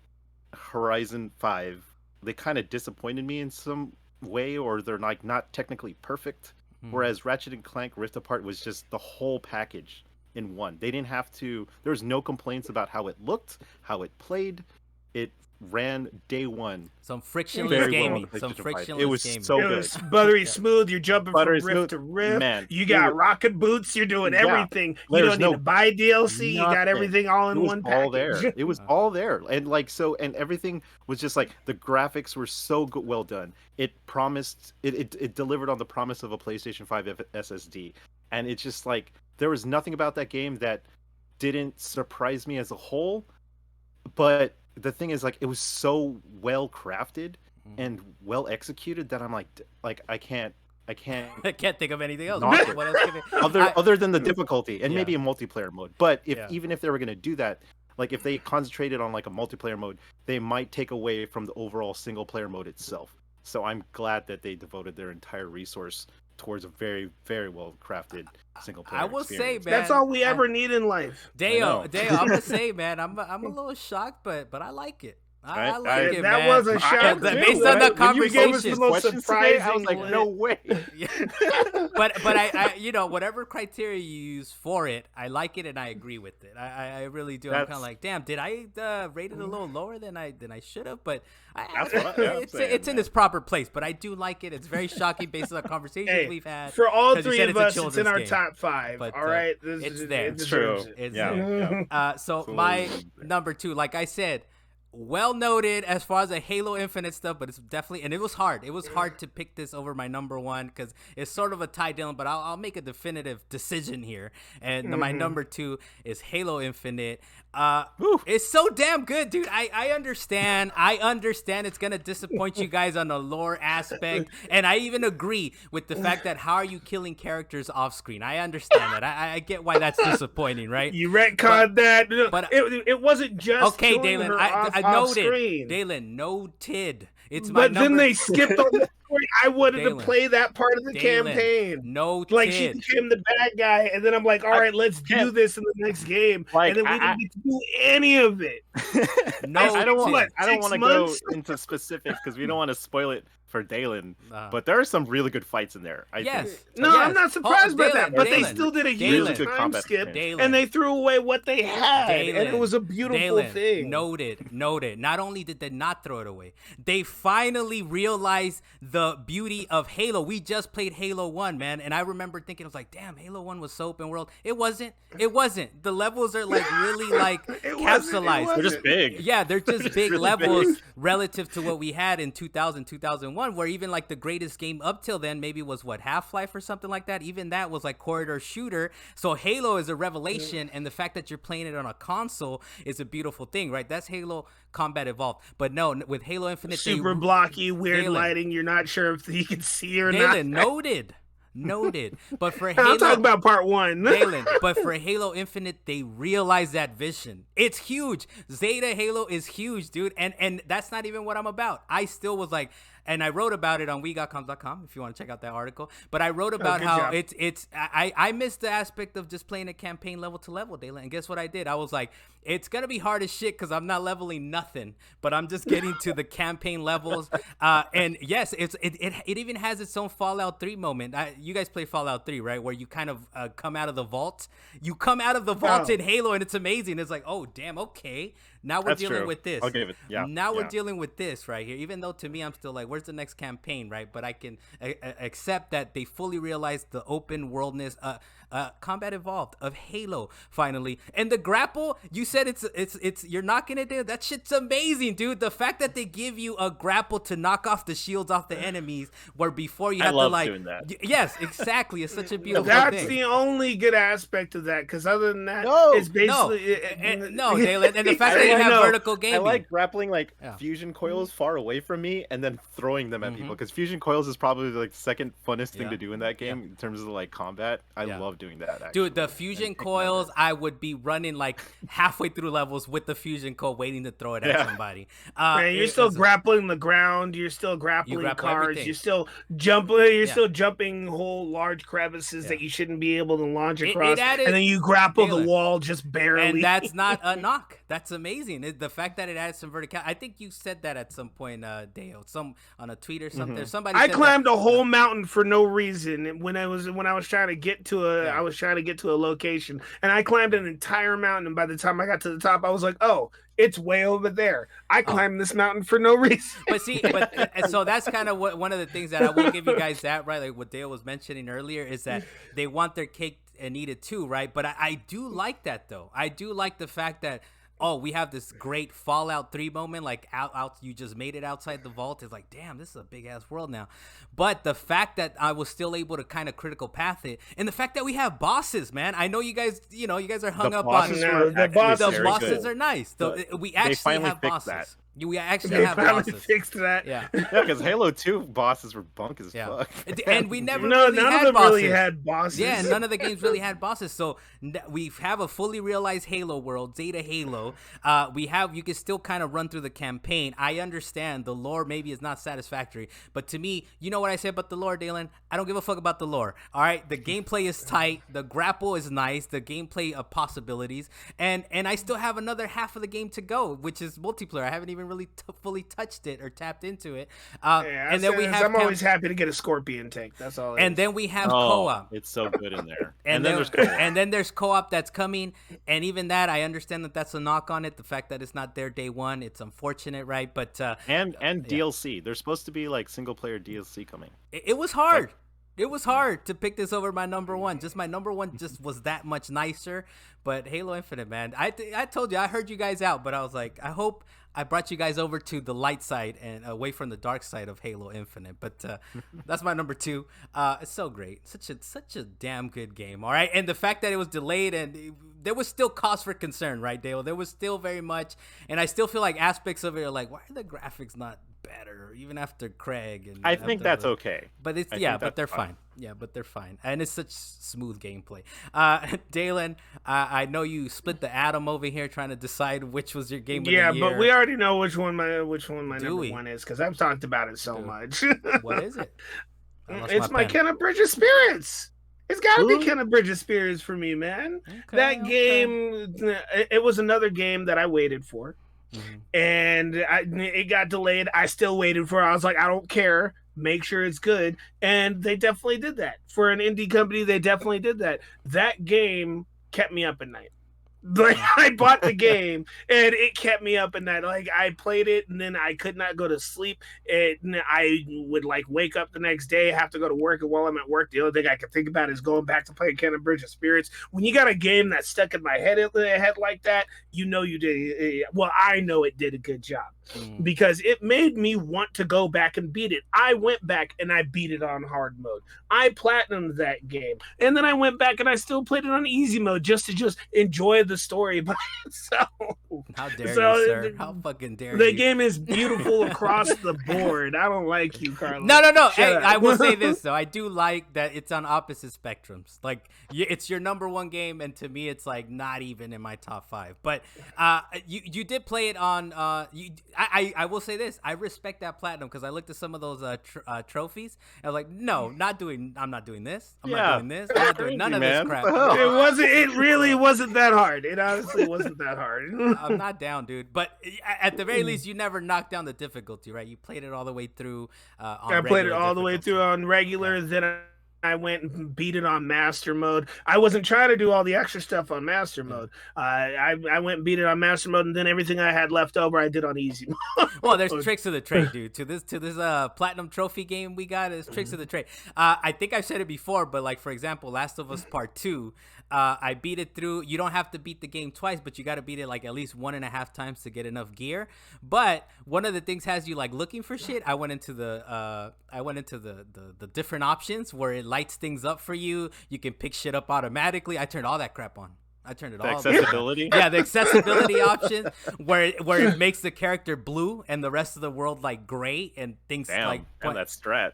Horizon 5, they kind of disappointed me in some way, or they're like not technically perfect. Whereas Ratchet and Clank Rift Apart was just the whole package in one. They didn't have to. There was no complaints about how it looked, how it played. It ran day one. Some frictionless gaming. It was gaming. so It good. was buttery smooth. You're jumping Buttery from rift to rift. Man, you got rocket boots. You're doing everything. You There's don't need to buy DLC. You got everything all in one package. All there. It was all there, and like so, and everything was just like the graphics were so good, well done. It promised. It delivered on the promise of a PlayStation 5 SSD, and it's just like there was nothing about that game that didn't surprise me as a whole, but the thing is, like, it was so well crafted and well executed that I'm like I can't I can't think of anything else. Not What else can other than the difficulty and maybe a multiplayer mode. But Yeah. even if they were gonna do that, like if they concentrated on like a multiplayer mode, they might take away from the overall single player mode itself. So I'm glad that they devoted their entire resource towards a very, very well crafted single player. I will experience. say, man, That's all we ever need in life. Deo, I'm gonna say, man, I'm a little shocked, but I like it. I like it, that man. was a shock. Based on the When you gave us conversation. the most surprising, I was like, no way. Yeah. but I whatever criteria you use for it, I like it and I agree with it. I really do. I'm kind of like, damn, did I rate it a little lower than I should have? But it's in its proper place. But I do like it. It's very shocking based on the conversations we've had. For all 'cause you three said of it's a us, it's in children's our game. top 5. But, all right, it's there. It It's deserves true. it. It's Yeah. there. So my number 2, like I said, well noted as far as the Halo Infinite stuff, but it's definitely, and it was hard. It was hard to pick this over my number 1 because it's sort of a tie down, but I'll make a definitive decision here. And my number 2 is Halo Infinite. It's so damn good, dude. I understand. It's gonna disappoint you guys on the lore aspect, and I even agree with the fact that how are you killing characters off screen? I understand that. I get why that's disappointing, right? You retconned that, but it wasn't just okay, killing Dalen. her I off noted. screen. Dalen, noted. It's my But then number. they skipped on the story. I wanted Dalen. to play that part of the campaign. Noted. Like she became the bad guy, and then I'm like, all right, let's do this in the next game. Like, and then we didn't get to do any of it. I don't want to go months? into specifics because we don't want to spoil it for Dalen. But there are some really good fights in there. I think. I'm not surprised by that. But they Dalen, still did a Dalen, huge time skip, Dalen, and they threw away what they had, Dalen, and it was a beautiful thing. Noted. Not only did they not throw it away, they finally realized the beauty of Halo. We just played Halo 1, man, and I remember thinking, I was like, damn, Halo 1 was so open world. It wasn't. The levels are like really like capsulized. They're just big. Yeah, they're just big really levels big. relative to what we had in 2000, 2001, where even like the greatest game up till then maybe was Half-Life or something like that. Even that was like corridor shooter. So Halo is a revelation, and the fact that you're playing it on a console is a beautiful thing, right? That's Halo Combat Evolved. But no, with Halo Infinite, Super blocky, weird lighting. You're not sure if you can see or not. Noted. But for Halo, I'm talking about part 1. Dalen, but for Halo Infinite, they realized that vision. It's huge. Zeta Halo is huge, dude. And that's not even what I'm about. I still was like, and I wrote about it on WeGotComs.com if you want to check out that article. But I wrote about how job. I missed the aspect of just playing a campaign level to level, Dalan. And guess what I did? I was like, it's gonna be hard as shit because I'm not leveling nothing, but I'm just getting to the campaign levels. And yes, it even has its own Fallout 3 moment. You guys play Fallout 3, right? Where you kind of come out of the vault. You come out of the vault in Halo, and it's amazing. It's like, oh damn, okay. Now we're dealing with this. I'll give it. Yeah. Now we're dealing with this right here. Even though to me, I'm still like, where's the next campaign, right? But I can accept that they fully realized the open worldness, combat evolved of Halo finally. And the grapple, you said it's you're knocking it down. That shit's amazing, dude. The fact that they give you a grapple to knock off the shields off the enemies, where before you have to like, doing that. Yes, exactly. It's such a beautiful That's thing. the only good aspect of that, because other than that, it's basically no, Dalan, and the fact that you have vertical gaming. I like grappling fusion coils far away from me and then throwing them at people, because fusion coils is probably like the second funnest thing to do in that game in terms of like combat. I love doing that. Actually. Dude, the fusion coils, I would be running like halfway through levels with the fusion coil, waiting to throw it at somebody. Man, you're still grappling the ground. You're still grappling cars. Everything. You're still jumping. You're still jumping whole large crevices that you shouldn't be able to launch across, and then you grapple the wall just barely. And that's not a knock. That's amazing. The fact that it adds some vertical. I think you said that at some point, Dale, on a tweet or something. Somebody. I climbed a whole mountain for no reason when I was trying to get to a location, and I climbed an entire mountain. And by the time I got to the top, I was like, "Oh, it's way over there." I climbed this mountain for no reason. But see, so that's kind of one of the things that I will give you guys that, right? Like what Dale was mentioning earlier is that they want their cake and eat it too, right? But I do like that though. I do like the fact that, oh, we have this great Fallout 3 moment, like out you just made it outside the vault. It's like, damn, this is a big ass world now. But the fact that I was still able to kind of critical path it, and the fact that we have bosses, man. I know you guys are hung up on the bosses are nice. We actually have bosses. That. We actually have bosses. Fixed that. Yeah, because Halo 2 bosses were bunk as fuck. And we never none had of them bosses. really had bosses. Yeah, none of the games really had bosses. So we have a fully realized Halo world, Zeta Halo. You can still kind of run through the campaign. I understand the lore maybe is not satisfactory, but to me, you know what I said about the lore, Dalan? I don't give a fuck about the lore. All right, the gameplay is tight, the grapple is nice, the gameplay of possibilities, and I still have another half of the game to go, which is multiplayer. I haven't even really fully touched it or tapped into it. And then I'm always happy to get a Scorpion tank. That's all. And then we have co-op. It's so good in there. and then there's co-op. And then there's co-op that's coming. And even that, I understand that that's a knock on it. The fact that it's not there day one, it's unfortunate, right? But and DLC. There's supposed to be like single player DLC coming. It was hard. It was hard to pick this over my number one. Just my number one just was that much nicer. But Halo Infinite, man, I told you, I heard you guys out, but I was like, I hope I brought you guys over to the light side and away from the dark side of Halo Infinite. But that's my number two. It's so great. Such a damn good game. All right. And the fact that it was delayed and there was still cause for concern, right, Dale? There was still very much. And I still feel like aspects of it are like, why are the graphics not better even after Craig? And I think that's okay. But but they're fine. Yeah, but they're fine. And it's such smooth gameplay. Dalan, I know you split the atom over here trying to decide which was your game of the year. Yeah, but we already know which one my number one is because I've talked about it so much. What is it? It's my Kenneth Bridges Spirits. It's got to be Kenneth Bridges Spirits for me, man. Game, it was another game that I waited for. Mm-hmm. And it got delayed. I still waited for it. I was like, I don't care. Make sure it's good. And they definitely did that. For an indie company, they definitely did that. That game kept me up at night. Like, I bought the game and it kept me up at night. Like, I played it and then I could not go to sleep. And I would like wake up the next day, have to go to work, and while I'm at work, the only thing I could think about is going back to playing Kenneth Bridges Spirits. When you got a game that's stuck in my head like that, you know you did. Well, I know it did a good job because it made me want to go back and beat it. I went back and I beat it on hard mode. I platinumed that game, and then I went back and I still played it on easy mode just to enjoy the story by itself. How dare So, you, sir? How fucking dare the you? game is beautiful across the board. I don't like you, Carlos. No. Shut Hey, up. I will say this though. I do like that it's on opposite spectrums. Like, it's your number one game, and to me, it's like not even in my top 5. But you did play it on. I will say this. I respect that platinum because I looked at some of those trophies. And I was like, no, I'm not doing this. I'm not doing this. I'm not doing none of this crap. It really wasn't that hard. It honestly wasn't that hard. I'm not down, dude. But at the very least, you never knocked down the difficulty, right? You played it all the way through. I played it all the way through on regular. Then I went and beat it on master mode. I wasn't trying to do all the extra stuff on master mode. I went and beat it on master mode, and then everything I had left over, I did on easy mode. Well, there's tricks of the trade, dude. To this platinum trophy game we got, is tricks of the trade. I think I've said it before, but like for example, Last of Us Part 2. I beat it through. You don't have to beat the game twice, but you got to beat it like at least 1.5 times to get enough gear. But one of the things has you like looking for shit. I went into the different options where it lights things up for you. You can pick shit up automatically. I turned all that crap on. I turned it all. Accessibility. Yeah, the accessibility option where it makes the character blue and the rest of the world like gray and things like. Damn, that's strat.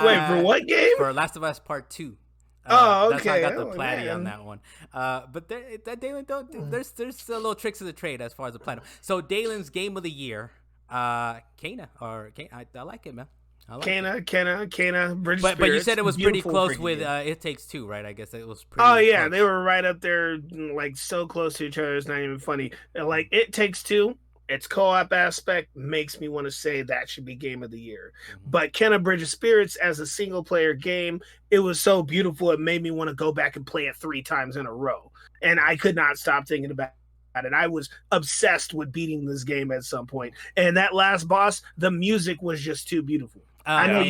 Wait, for what game? For Last of Us Part 2. Okay. That's how I got the platinum on that one. But Dalan, there's still little tricks of the trade as far as the platinum. So Dalan's game of the year, Kena, I like it, man. Kena, British but you said it was pretty close with It Takes Two, right? I guess it was pretty close. They were right up there, like so close to each other. It's not even funny. Like It Takes Two, its co-op aspect makes me want to say that should be game of the year. But Kena Bridge of Spirits as a single player game, it was so beautiful it made me want to go back and play it 3 times in a row. And I could not stop thinking about it. I was obsessed with beating this game at some point. And that last boss, the music was just too beautiful. I know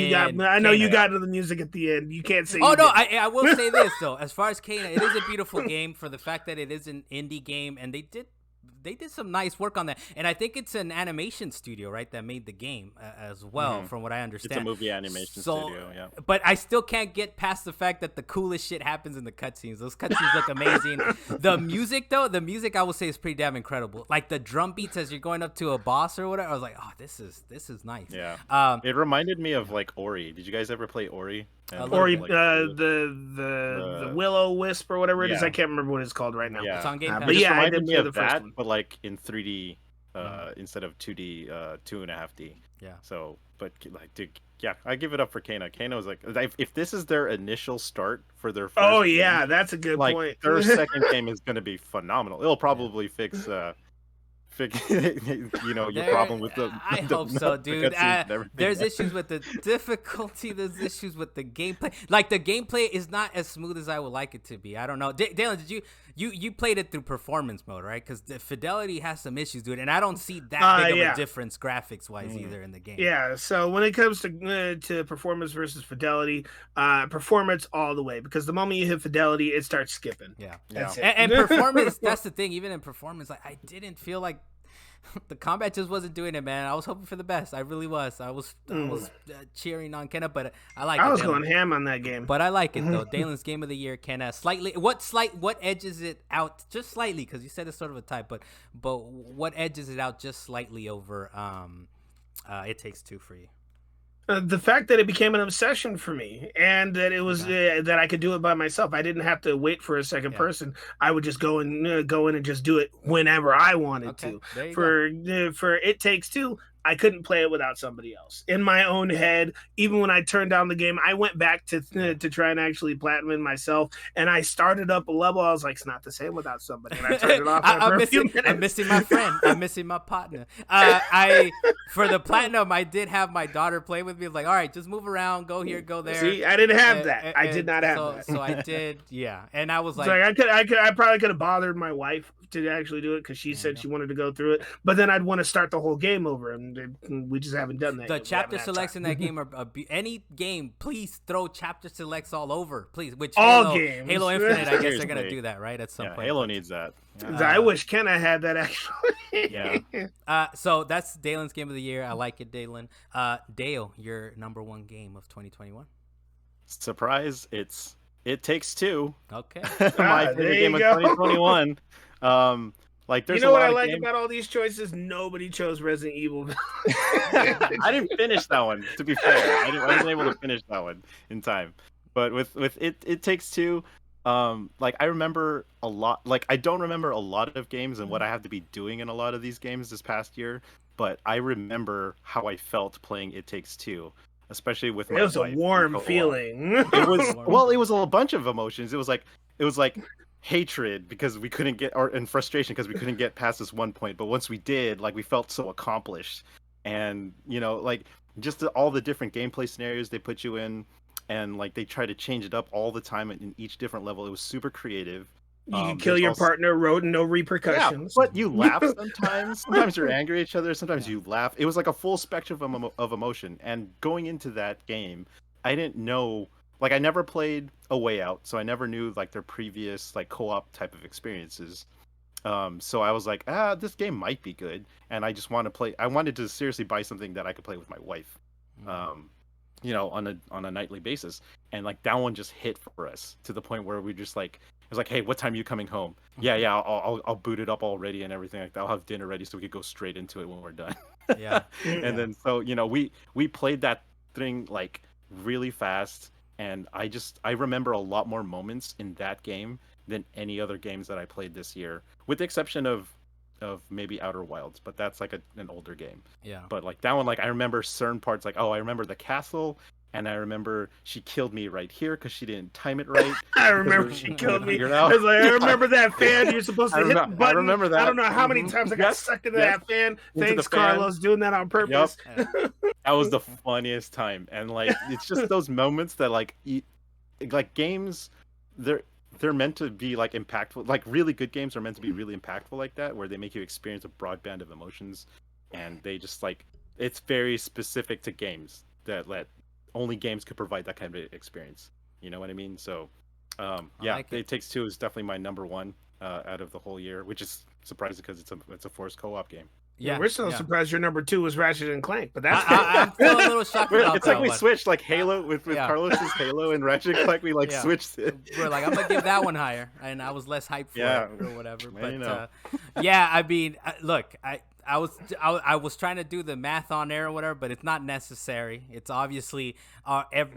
you got to the music at the end. You can't say. Oh no, I will say this though. As far as Kena, it is a beautiful game for the fact that it is an indie game, and they did some nice work on that. And I think it's an animation studio, right, that made the game as well, from what I understand. It's a movie animation studio, yeah. But I still can't get past the fact that the coolest shit happens in the cutscenes. Those cutscenes look amazing. The music, though, I will say is pretty damn incredible. Like the drum beats as you're going up to a boss or whatever. I was like, oh, this is nice. Yeah. It reminded me of like Ori. Did you guys ever play Ori? Ori, the Will-O-Wisp or whatever it is. I can't remember what it's called right now. Yeah. It's on Game Pass. But yeah, I reminded did me play the of first that, one. but like in 3D instead of 2D, 2.5D. Yeah. So, but like, dude, yeah, I give it up for Kena. Kena was like, if this is their initial start for their first game, that's a good point. Their second game is going to be phenomenal. It'll probably fix your problem with the. I hope so, dude. There's issues with the difficulty. There's issues with the gameplay. Like the gameplay is not as smooth as I would like it to be. I don't know. Dalan, did you played it through performance mode, right? Because the fidelity has some issues, dude. And I don't see that big of a difference graphics wise either in the game. Yeah. So when it comes to performance versus fidelity, performance all the way, because the moment you hit fidelity, it starts skipping. Yeah. That's it. And performance. That's the thing. Even in performance, like I didn't feel like. The combat just wasn't doing it, man. I was hoping for the best. I really was. I was cheering on Kena, but I was going ham on that game. But I like it though. Dalan's game of the year, Kena. Slightly. What edges it out just slightly? Because you said it's sort of a type, but what edges it out just slightly over It Takes Two for you? The fact that it became an obsession for me, and that it was that I could do it by myself. I didn't have to wait for a second person. I would just go in and just do it whenever I wanted to. For It Takes Two, I couldn't play it without somebody else. In my own head, even when I turned down the game, I went back to try and actually platinum it myself, and I started up a level. I was like, it's not the same without somebody. And I turned it off I'm missing my friend. I'm missing my partner. For the platinum, I did have my daughter play with me. Like, all right, just move around, go here, go there. See, I didn't have that. I did not have that. So I did, yeah. And I was like, I probably could have bothered my wife to actually do it because she said she wanted to go through it, but then I'd want to start the whole game over, and we just haven't done that. The chapter selects in that game are any game. Please throw chapter selects all over, please. Which games. Halo Infinite, I guess they're gonna do that, right? At some point. Halo needs that. I wish Kena had that actually. Yeah. So that's Dalan's game of the year. I like it, Dalan. Dale, your number one game of 2021. Surprise! It Takes Two. Okay. My favorite game of 2021. Like, there's You know a what lot I of like games. about all these choices? Nobody chose Resident Evil. I didn't finish that one. To be fair, I wasn't able to finish that one in time. But with it takes two. Like, I remember a lot. Like, I don't remember a lot of games and what I have to be doing in a lot of these games this past year. But I remember how I felt playing It Takes Two, especially with It my was a wife. warm feeling. It was it was a bunch of emotions. It was like hatred because we couldn't get, or and frustration because we couldn't get past this one point. But once we did, like, we felt so accomplished, and like, just all the different gameplay scenarios they put you in, and like they try to change it up all the time in each different level. It was super creative. You can kill your partner, wrote no repercussions. Yeah, but you laugh sometimes. Sometimes you're angry at each other. Sometimes you laugh. It was like a full spectrum of emotion. And going into that game, I didn't know. Like, I never played A Way Out, so I never knew like their previous like co-op type of experiences. So I was like, this game might be good, and I just want to play. I wanted to seriously buy something that I could play with my wife, on a nightly basis. And like, that one just hit for us to the point where we just like, it was like, hey, what time are you coming home? Yeah, I'll boot it up already and everything like that. I'll have dinner ready so we could go straight into it when we're done. Yeah. And then so we played that thing like really fast. And I remember a lot more moments in that game than any other games that I played this year, with the exception of maybe Outer Wilds, but that's like an older game. Yeah. But like that one, like I remember certain parts, like, I remember the castle, and I remember she killed me right here because she didn't time it right. I remember she killed me. I was like, I remember that fan. You're supposed to hit the button. I remember that. I don't know how many times I got sucked into that fan. Thanks, Carlos, doing that on purpose. Yep. That was the funniest time. And like, it's just those moments that like games, they're meant to be like impactful. Like, really good games are meant to be really impactful like that, where they make you experience a broad band of emotions, and they just like, it's very specific to games that only games could provide that kind of experience. You know what I mean? So, It Takes Two is definitely my number one out of the whole year, which is surprising because it's a forced co-op game. Yeah, we're still surprised your number two was Ratchet and Clank, but that's I'm still a little shocked about it's like that we one. switched, like Halo with Carlos's Halo and Ratchet and Clank. We switched it. We're like, I'm gonna give that one higher, and I was less hyped for it or whatever. But I mean, look, I was trying to do the math on there or whatever, but it's not necessary. It's obviously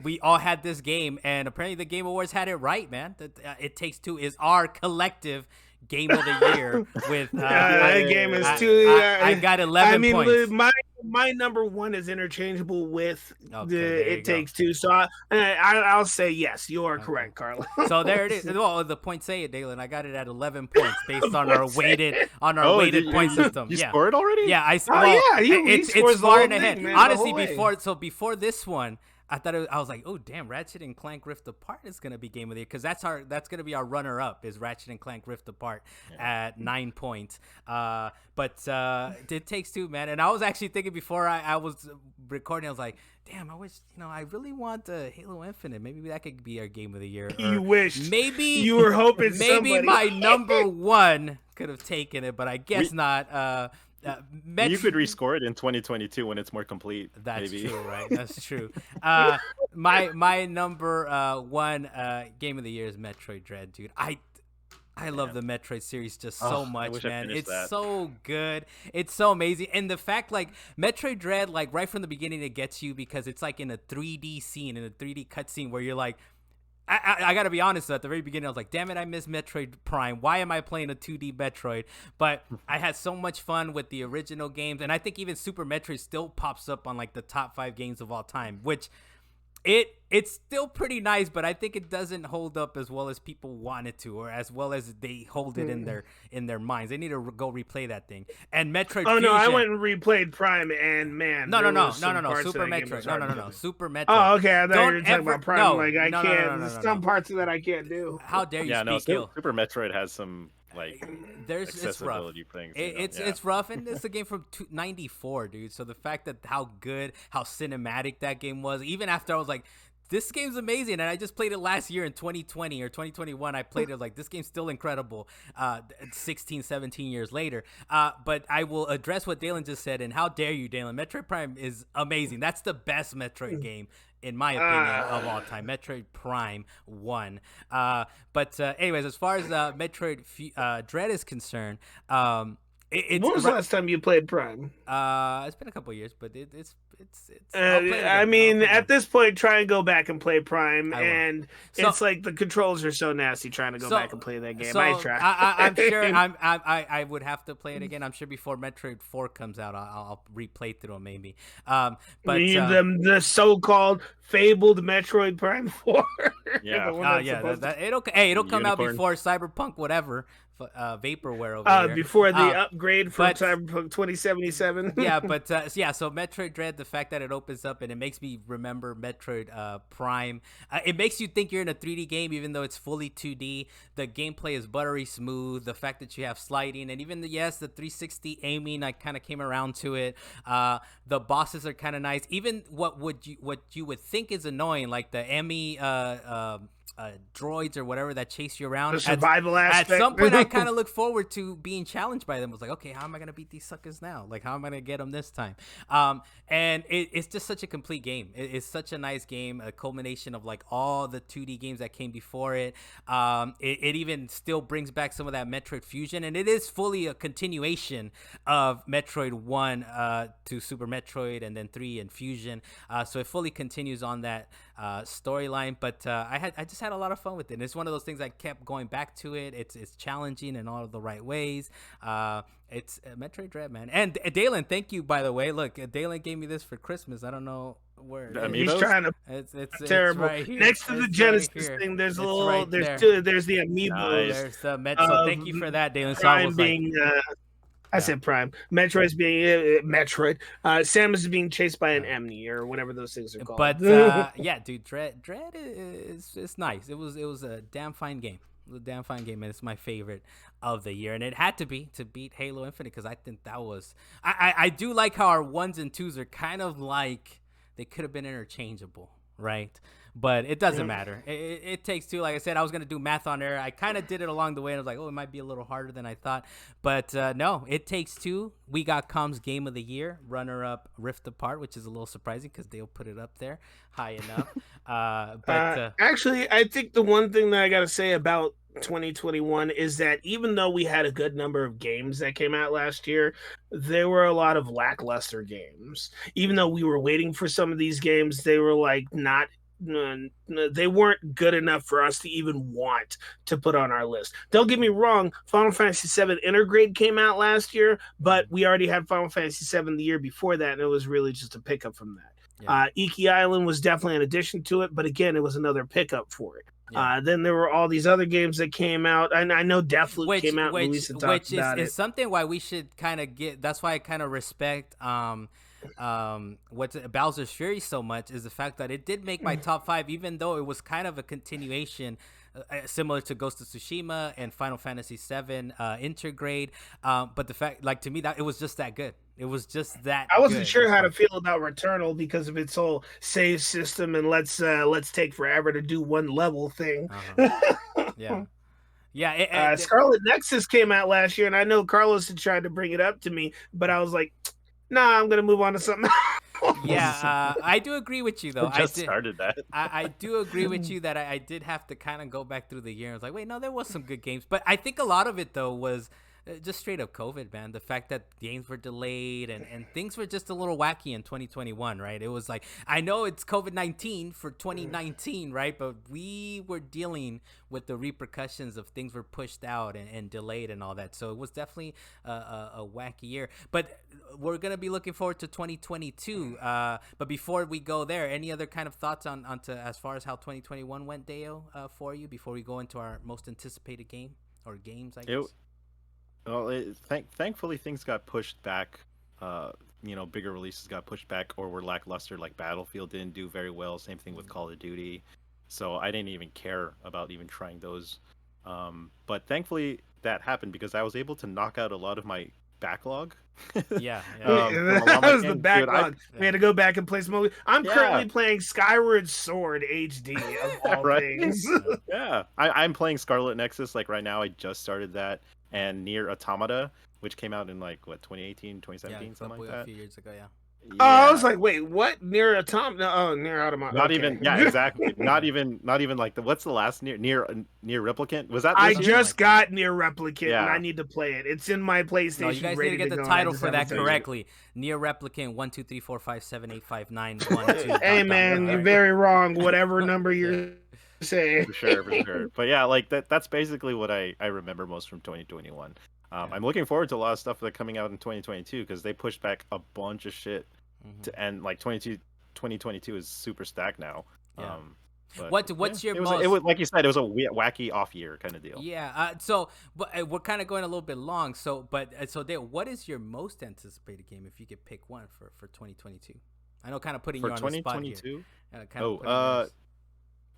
we all had this game, and apparently the Game Awards had it right, man. That It Takes Two is our collective game of the year. With that game is too. I got 11 points. My number one is interchangeable with It Takes Two, so I'll say yes. You are correct, Carla. So there it is. Well, the points say it, Dalan. I got it at 11 points based on our weighted point system. You scored already? Yeah, he it's far and ahead. Man, honestly, before this one, I thought I was like, oh damn, Ratchet and Clank Rift Apart is gonna be game of the year, because that's gonna be our runner up, is Ratchet and Clank Rift Apart at 9 points. But It Takes Two, man. And I was actually thinking before I was recording, I was like, damn, I wish, I really want Halo Infinite. Maybe that could be our game of the year. You wished. Maybe you were hoping. Maybe my number one could have taken it, but I guess not. You could rescore it in 2022 when it's more complete. That's maybe. True, right? That's true. My number one game of the year is Metroid Dread, dude. I love the Metroid series just so much, man. It's so good. It's so amazing. And the fact, like, Metroid Dread, like, right from the beginning, it gets you because it's like in a 3D scene, in a 3D cutscene where you're like, I gotta be honest, at the very beginning I was like, damn it, I miss Metroid Prime. Why am I playing a 2D Metroid? But I had so much fun with the original games, and I think even Super Metroid still pops up on like the top 5 games of all time, which it's still pretty nice, but I think it doesn't hold up as well as people want it to, or as well as they hold it in their minds. They need to go replay that thing. And Metroid Fusion. No, I went and replayed Prime, and man, no, Super Metroid. No, Super Metroid. Oh, okay, I thought you were talking about Prime. No, like, I can't. There's some parts of that I can't do. How dare you speak ill? Super Metroid has some accessibility things. It's rough, and it's a game from 94, dude. So the fact that how cinematic that game was, even after I was like, this game's amazing, and I just played it last year in 2020 or 2021. I played it, like, this game's still incredible 16, 17 years later. But I will address what Dalan just said, and how dare you, Dalan. Metroid Prime is amazing. That's the best Metroid game, in my opinion, of all time. Metroid Prime 1. But anyways, as far as Metroid Dread is concerned, when was the last time you played Prime? It's been a couple of years, but it's. I mean, at this point, try and go back and play Prime, and it's like the controls are so nasty. Trying to go back and play that game, so I try. I'm sure I would have to play it again. I'm sure before Metroid 4 comes out, I'll replay through it maybe. But the so-called fabled Metroid Prime 4. Yeah, it'll come out before Cyberpunk whatever. Vaporware over here. Before the upgrade for Cyberpunk 2077. Yeah, but so Metroid Dread, the fact that it opens up and it makes me remember Metroid Prime. It makes you think you're in a 3D game, even though it's fully 2D. The gameplay is buttery smooth. The fact that you have sliding, and even the 360 aiming, I kind of came around to it. The bosses are kind of nice. Even what you would think is annoying, like the Emmy droids or whatever that chase you around. The survival aspect. At some point, I kind of look forward to being challenged by them. I was like, okay, how am I gonna beat these suckers now? Like, how am I gonna get them this time? And it's just such a complete game. It's such a nice game, a culmination of like all the 2D games that came before it. It even still brings back some of that Metroid fusion, and it is fully a continuation of Metroid 1 to Super Metroid, and then 3 and Fusion. So it fully continues on that storyline. But I just had a lot of fun with it. And it's one of those things I kept going back to it. It's challenging in all of the right ways. It's Metroid Dread, man. And Dalan, thank you, by the way. Look, Dalan gave me this for Christmas. I don't know where he's trying to. It's terrible. Right here. Next to the Genesis thing, there's a little. Right there's the amiibos. Nice. There's the so thank you for that, Dalan. So Prime being. I said Prime. Metroid's being Metroid. Samus is being chased by an Emmy or whatever those things are called. But yeah, dude, Dread is nice. It was a damn fine game. And it's my favorite of the year, and it had to be to beat Halo Infinite, because I think that was. I do like how our 1s and 2s are kind of like they could have been interchangeable, right? But it doesn't matter. It takes two. Like I said, I was going to do math on error. I kind of did it along the way, and I was like, oh, it might be a little harder than I thought. But no, It Takes Two. We got Com's Game of the Year. Runner-up Rift Apart, which is a little surprising because they'll put it up there high enough. Actually, I think the one thing that I got to say about 2021 is that even though we had a good number of games that came out last year, there were a lot of lackluster games. Even though we were waiting for some of these games, they were like not. They weren't good enough for us to even want to put on our list. Don't get me wrong, Final Fantasy VII Intergrade came out last year, but we already had Final Fantasy VII the year before that, and it was really just a pickup from that. Yeah. Iki Island was definitely an addition to it, but again, it was another pickup for it. Yeah. Then there were all these other games that came out, and I know Deathloop came out, and Luisa talked about it. Which is something why we should kind of get. That's why I kind of respect what's Bowser's Fury so much, is the fact that it did make my top 5, even though it was kind of a continuation similar to Ghost of Tsushima and Final Fantasy VII Intergrade. But the fact, like, to me, that it was just that good. It was just that. I wasn't sure how to feel about Returnal because of its whole save system and let's take forever to do one level thing. Yeah. Yeah. Scarlet Nexus came out last year, and I know Carlos had tried to bring it up to me, but I was like, nah, I'm gonna move on to something else. Yeah, I do agree with you, though. I started that. I do agree with you that I did have to kind of go back through the year. I was like, wait, no, there was some good games. But I think a lot of it, though, was just straight up COVID, man. The fact that games were delayed and things were just a little wacky in 2021, right? It was like, I know it's COVID-19 for 2019, right? But we were dealing with the repercussions of things were pushed out and delayed and all that. So it was definitely a wacky year. But we're going to be looking forward to 2022. But before we go there, any other kind of thoughts onto as far as how 2021 went, Deo, for you, before we go into our most anticipated game or games, I guess? Well, thankfully things got pushed back. Bigger releases got pushed back or were lackluster. Like Battlefield didn't do very well. Same thing with Call of Duty. So I didn't even care about even trying those. But thankfully that happened because I was able to knock out a lot of my backlog. Yeah, That was the backlog. We had to go back and play some more. I'm currently playing Skyward Sword HD of all things. I'm playing Scarlet Nexus like right now. I just started that, and Nier Automata, which came out in like what 2018, 2017, something like that. A few years ago, yeah. Oh, I was like, wait, what? Nier Automata? Oh, Nier Automata. Not even, exactly. not even like what's the last Nier Replicant? Was that? I just got Nier Replicant, and I need to play it. It's in my PlayStation. No, you guys need to get the title for that correctly. Nier Replicant 1 2 3 4 5 7 8 5 9 1 2. Hey man, you're very wrong. Whatever number you're saying. For sure. But yeah, like that's basically what I remember most from 2021. I'm looking forward to a lot of stuff that's coming out in 2022 because they pushed back a bunch of shit, and like 2022 is super stacked now. Yeah. What's your most? It was like you said, it was a wacky off year kind of deal. Yeah. So, but we're kind of going a little bit long. So, Dale, what is your most anticipated game if you could pick one for 2022? I know, kind of putting you on the spot here.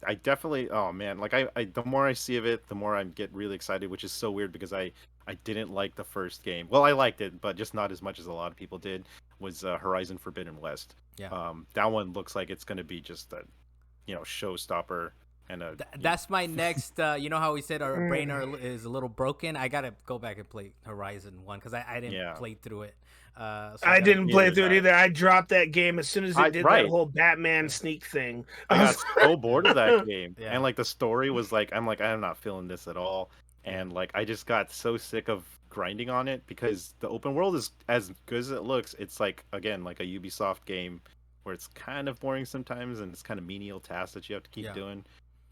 I definitely. Oh man, like I the more I see of it, the more I get really excited, which is so weird because I didn't like the first game. Well, I liked it, but just not as much as a lot of people did. Was Horizon Forbidden West. Yeah. That one looks like it's going to be just a, showstopper. And that's my next. You know how we said our brain is a little broken. I gotta go back and play Horizon 1 because I didn't play through it. So I didn't play through it either. I dropped that game as soon as it did that whole Batman sneak thing. I got so bored of that game, and like the story was like, I'm not feeling this at all, and like I just got so sick of grinding on it because the open world is as good as it looks. It's like again like a Ubisoft game where it's kind of boring sometimes, and it's kind of menial tasks that you have to keep doing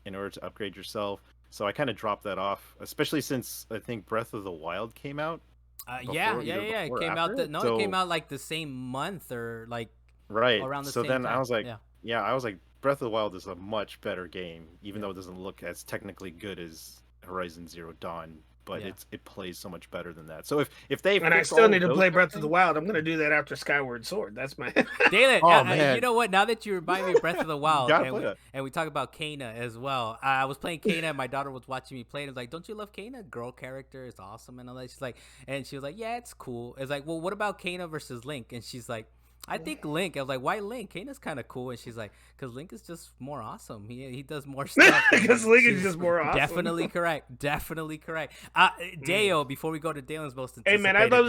in order to upgrade yourself. So I kind of dropped that off, especially since I think Breath of the Wild came out. It came out. It came out like the same month or like around the same time. So then I was like, I was like, Breath of the Wild is a much better game, even though it doesn't look as technically good as Horizon Zero Dawn. But it plays so much better than that. So if they I still need to play Breath of the Wild. I'm gonna do that after Skyward Sword. That's my Dalan. You know what? Now that you remind me of Breath of the Wild, and we talk about Kana as well. I was playing Kana. And my daughter was watching me play, and was like, "Don't you love Kana? Girl character is awesome." And all that. She's like, and she was like, "Yeah, it's cool." It's like, well, what about Kana versus Link? And she's like, I think Link. I was like, why Link? Kana's kind of cool. And she's like, because Link is just more awesome. He does more stuff. Because Link is just more awesome. Definitely correct. Dale, before we go to Dalen's most anticipated I'd love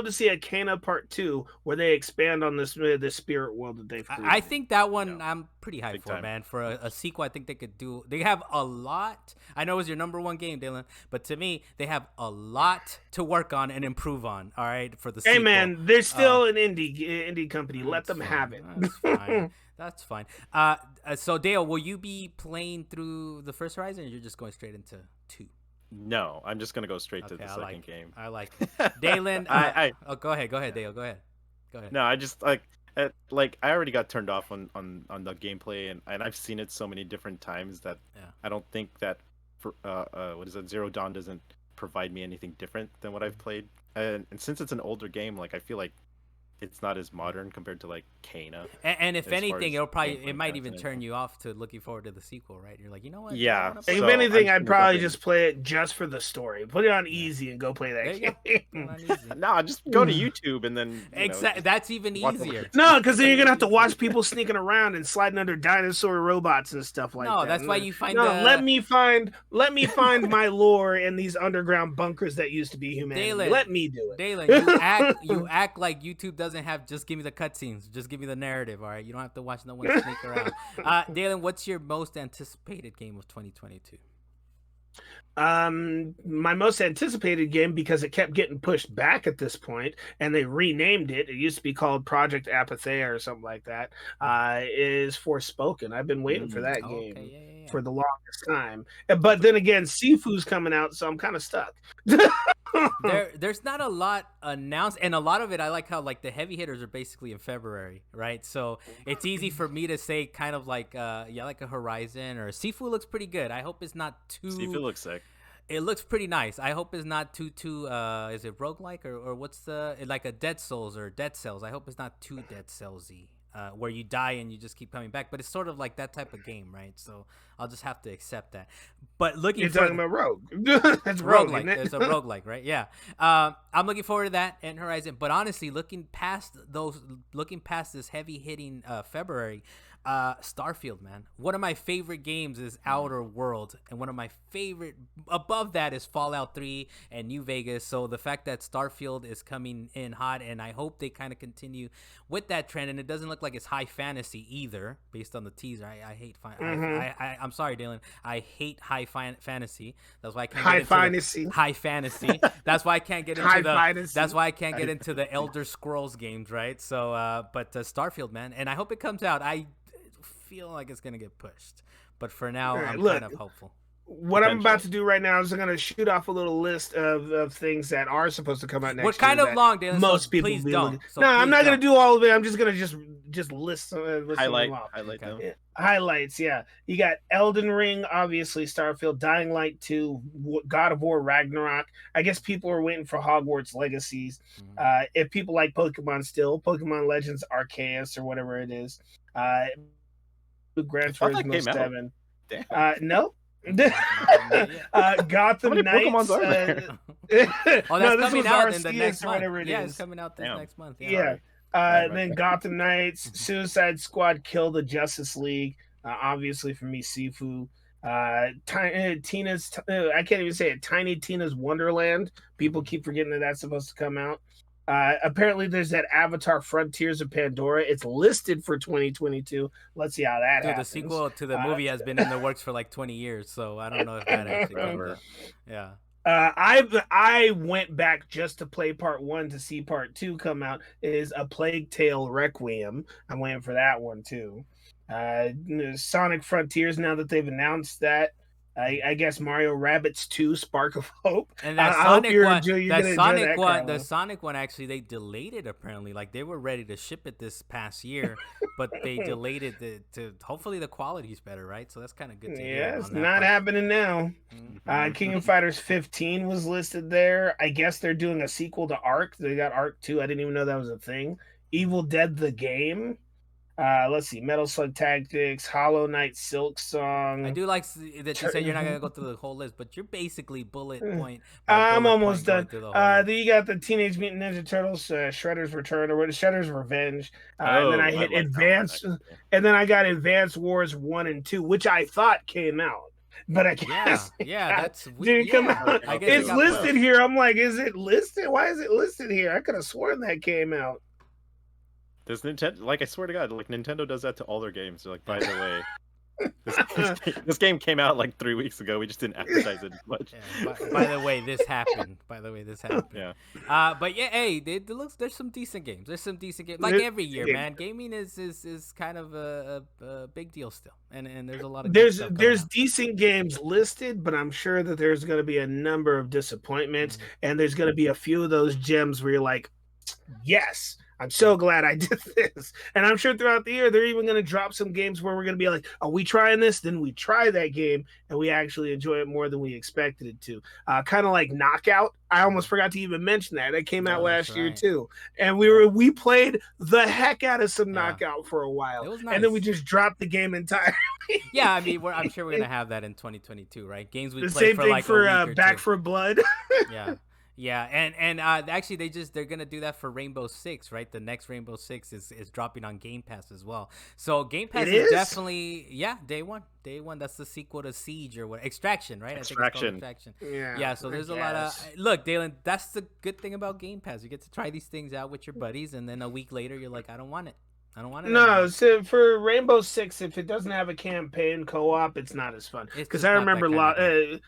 to see a Kana Part 2 where they expand on this spirit world that they've created. I think that one I'm pretty hyped for, man. For a sequel, I think they could do. They have a lot. I know it was your number one game, Dalan, but to me, they have a lot to work on and improve on. All right, for the sequel. Hey, man, they're still an indie company. Let them have it. That's fine. That's fine. So Dale, will you be playing through the first Horizon, or you're just going straight into 2? No, I'm just gonna go straight to the second game. I like it. Dalan, go ahead, Dale. Go ahead. No, I just I already got turned off on the gameplay, and I've seen it so many different times that I don't think that for Zero Dawn doesn't provide me anything different than what I've played. And since it's an older game, like I feel like it's not as modern compared to like Kana. And if anything, it might even turn you off to looking forward to the sequel, right? You're like, you know what? Yeah. If anything, I'd probably just play it just for the story. Put it on easy and go play that game. No, just go to YouTube and then exactly. That's even easier. No, because then you're gonna have to watch people sneaking around and sliding under dinosaur robots and stuff like that. No, that's why you find. Let me find my lore in these underground bunkers that used to be humanity. Dalan, let me do it. Dalan, you act like YouTube doesn't have just give me the cutscenes, just give me the narrative. All right, you don't have to watch no one sneak around. Dalan, what's your most anticipated game of 2022? My most anticipated game, because it kept getting pushed back at this point, and they renamed it. It used to be called Project Apatheia or something like that. Is Forspoken. I've been waiting for that game for the longest time. But then again, Sifu's coming out, so I'm kind of stuck. There's not a lot announced, and a lot of it I like how like the heavy hitters are basically in February, right? So it's easy for me to say kind of like like a Horizon or Sifu looks pretty good. I hope it's not too. Sifu looks sick. It looks pretty nice. I hope it's not too is it roguelike or what's the like a Dead Souls or Dead Cells? I hope it's not too Dead Cellsy. where you die and you just keep coming back. But it's sort of like that type of game, right? So I'll just have to accept that. But You're talking about Rogue. That's roguelike. Rogue, There's a roguelike, right? Yeah. I'm looking forward to that and Horizon. But honestly, looking past this heavy hitting February, Starfield, man. One of my favorite games is Outer Worlds, and one of my favorite above that is Fallout 3 and New Vegas. So the fact that Starfield is coming in hot, and I hope they kind of continue with that trend. And it doesn't look like it's high fantasy either, based on the teaser. I hate I'm sorry, Dalan. I hate high fantasy. That's why I can't get into high fantasy. That's why I can't get into That's why I can't get into the Elder Scrolls games, right? So, but Starfield, man, and I hope it comes out. I feel like it's gonna get pushed, but for now, I'm kind of hopeful. What I'm about to do right now is I'm going to shoot off a little list of things that are supposed to come out next year. We're kind of long, Dalan. Most so people please don't. So no, I'm not going to do all of it. I'm just going to just list highlight them. them. Highlights, yeah. You got Elden Ring, obviously, Starfield, Dying Light 2, God of War, Ragnarok. I guess people are waiting for Hogwarts Legacies. If people like Pokemon still, Pokemon Legends Arceus or whatever it is. Gran Turismo 7. No. Gotham Knights. That's coming out in the next month. It's coming out this next month. Then Gotham Knights, Suicide Squad, Kill the Justice League. Obviously for me, Sifu. Tina's I can't even say it. Tiny Tina's Wonderland. People keep forgetting that that's supposed to come out. Apparently there's that Avatar Frontiers of Pandora. It's listed for 2022. Let's see how that happens. The sequel to the movie has been in the works for like 20 years, so I don't know if that actually comes out. Yeah. I went back just to play part 1 to see part 2 come out. It is A Plague Tale Requiem. I'm waiting for that one too. Sonic Frontiers, now that they've announced that. I guess Mario Rabbids 2 Spark of Hope. And that Sonic one actually they delayed it apparently. Like they were ready to ship it this past year, but they delayed it to hopefully the quality's better, right? So that's kind of good to hear. Yeah, it's not happening now. King of Fighters 15 was listed there. I guess they're doing a sequel to Ark. They got Ark 2. I didn't even know that was a thing. Evil Dead the game. Let's see, Metal Slug Tactics, Hollow Knight, Silk Song. I do like that you said you're not going to go through the whole list, but you're basically bullet point. I'm almost done. Then you got the Teenage Mutant Ninja Turtles, Shredder's Return, or Shredder's Revenge. And then I hit Advanced, and then I got Advanced Wars 1 and 2, which I thought came out. But I guess that's didn't come out. It's listed here. I'm like, is it listed? Why is it listed here? I could have sworn that came out. Does Nintendo, like I swear to God, like Nintendo does that to all their games. They're like, by the way, this game came out like 3 weeks ago. We just didn't advertise it as much. Yeah, by the way, this happened. Yeah. But yeah, hey, there's some decent games. There's some decent games. Like every year, man. Gaming is kind of a big deal still, and there's a lot of there's decent games listed, but I'm sure that there's going to be a number of disappointments, and there's going to be a few of those gems where you're like, yes. I'm so glad I did this. And I'm sure throughout the year, they're even going to drop some games where we're going to be like, are we trying this? Then we try that game, and we actually enjoy it more than we expected it to. Kind of like Knockout. I almost forgot to even mention that. That came out last year, too. And we played the heck out of some Knockout for a while. It was nice. And then we just dropped the game entirely. Yeah, I mean, I'm sure we're going to have that in 2022, right? Games we played for like a week or Back two. for Blood. Yeah. Yeah, and actually they're gonna do that for Rainbow Six, right? The next Rainbow Six is dropping on Game Pass as well. So Game Pass is definitely day one. That's the sequel to Siege or what? Extraction, right? Extraction. I think it's called Extraction. Yeah. So there's a lot of look, Dalan. That's the good thing about Game Pass. You get to try these things out with your buddies, and then a week later you're like, I don't want it. No, anymore. So for Rainbow Six, if it doesn't have a campaign co-op, it's not as fun. Because I remember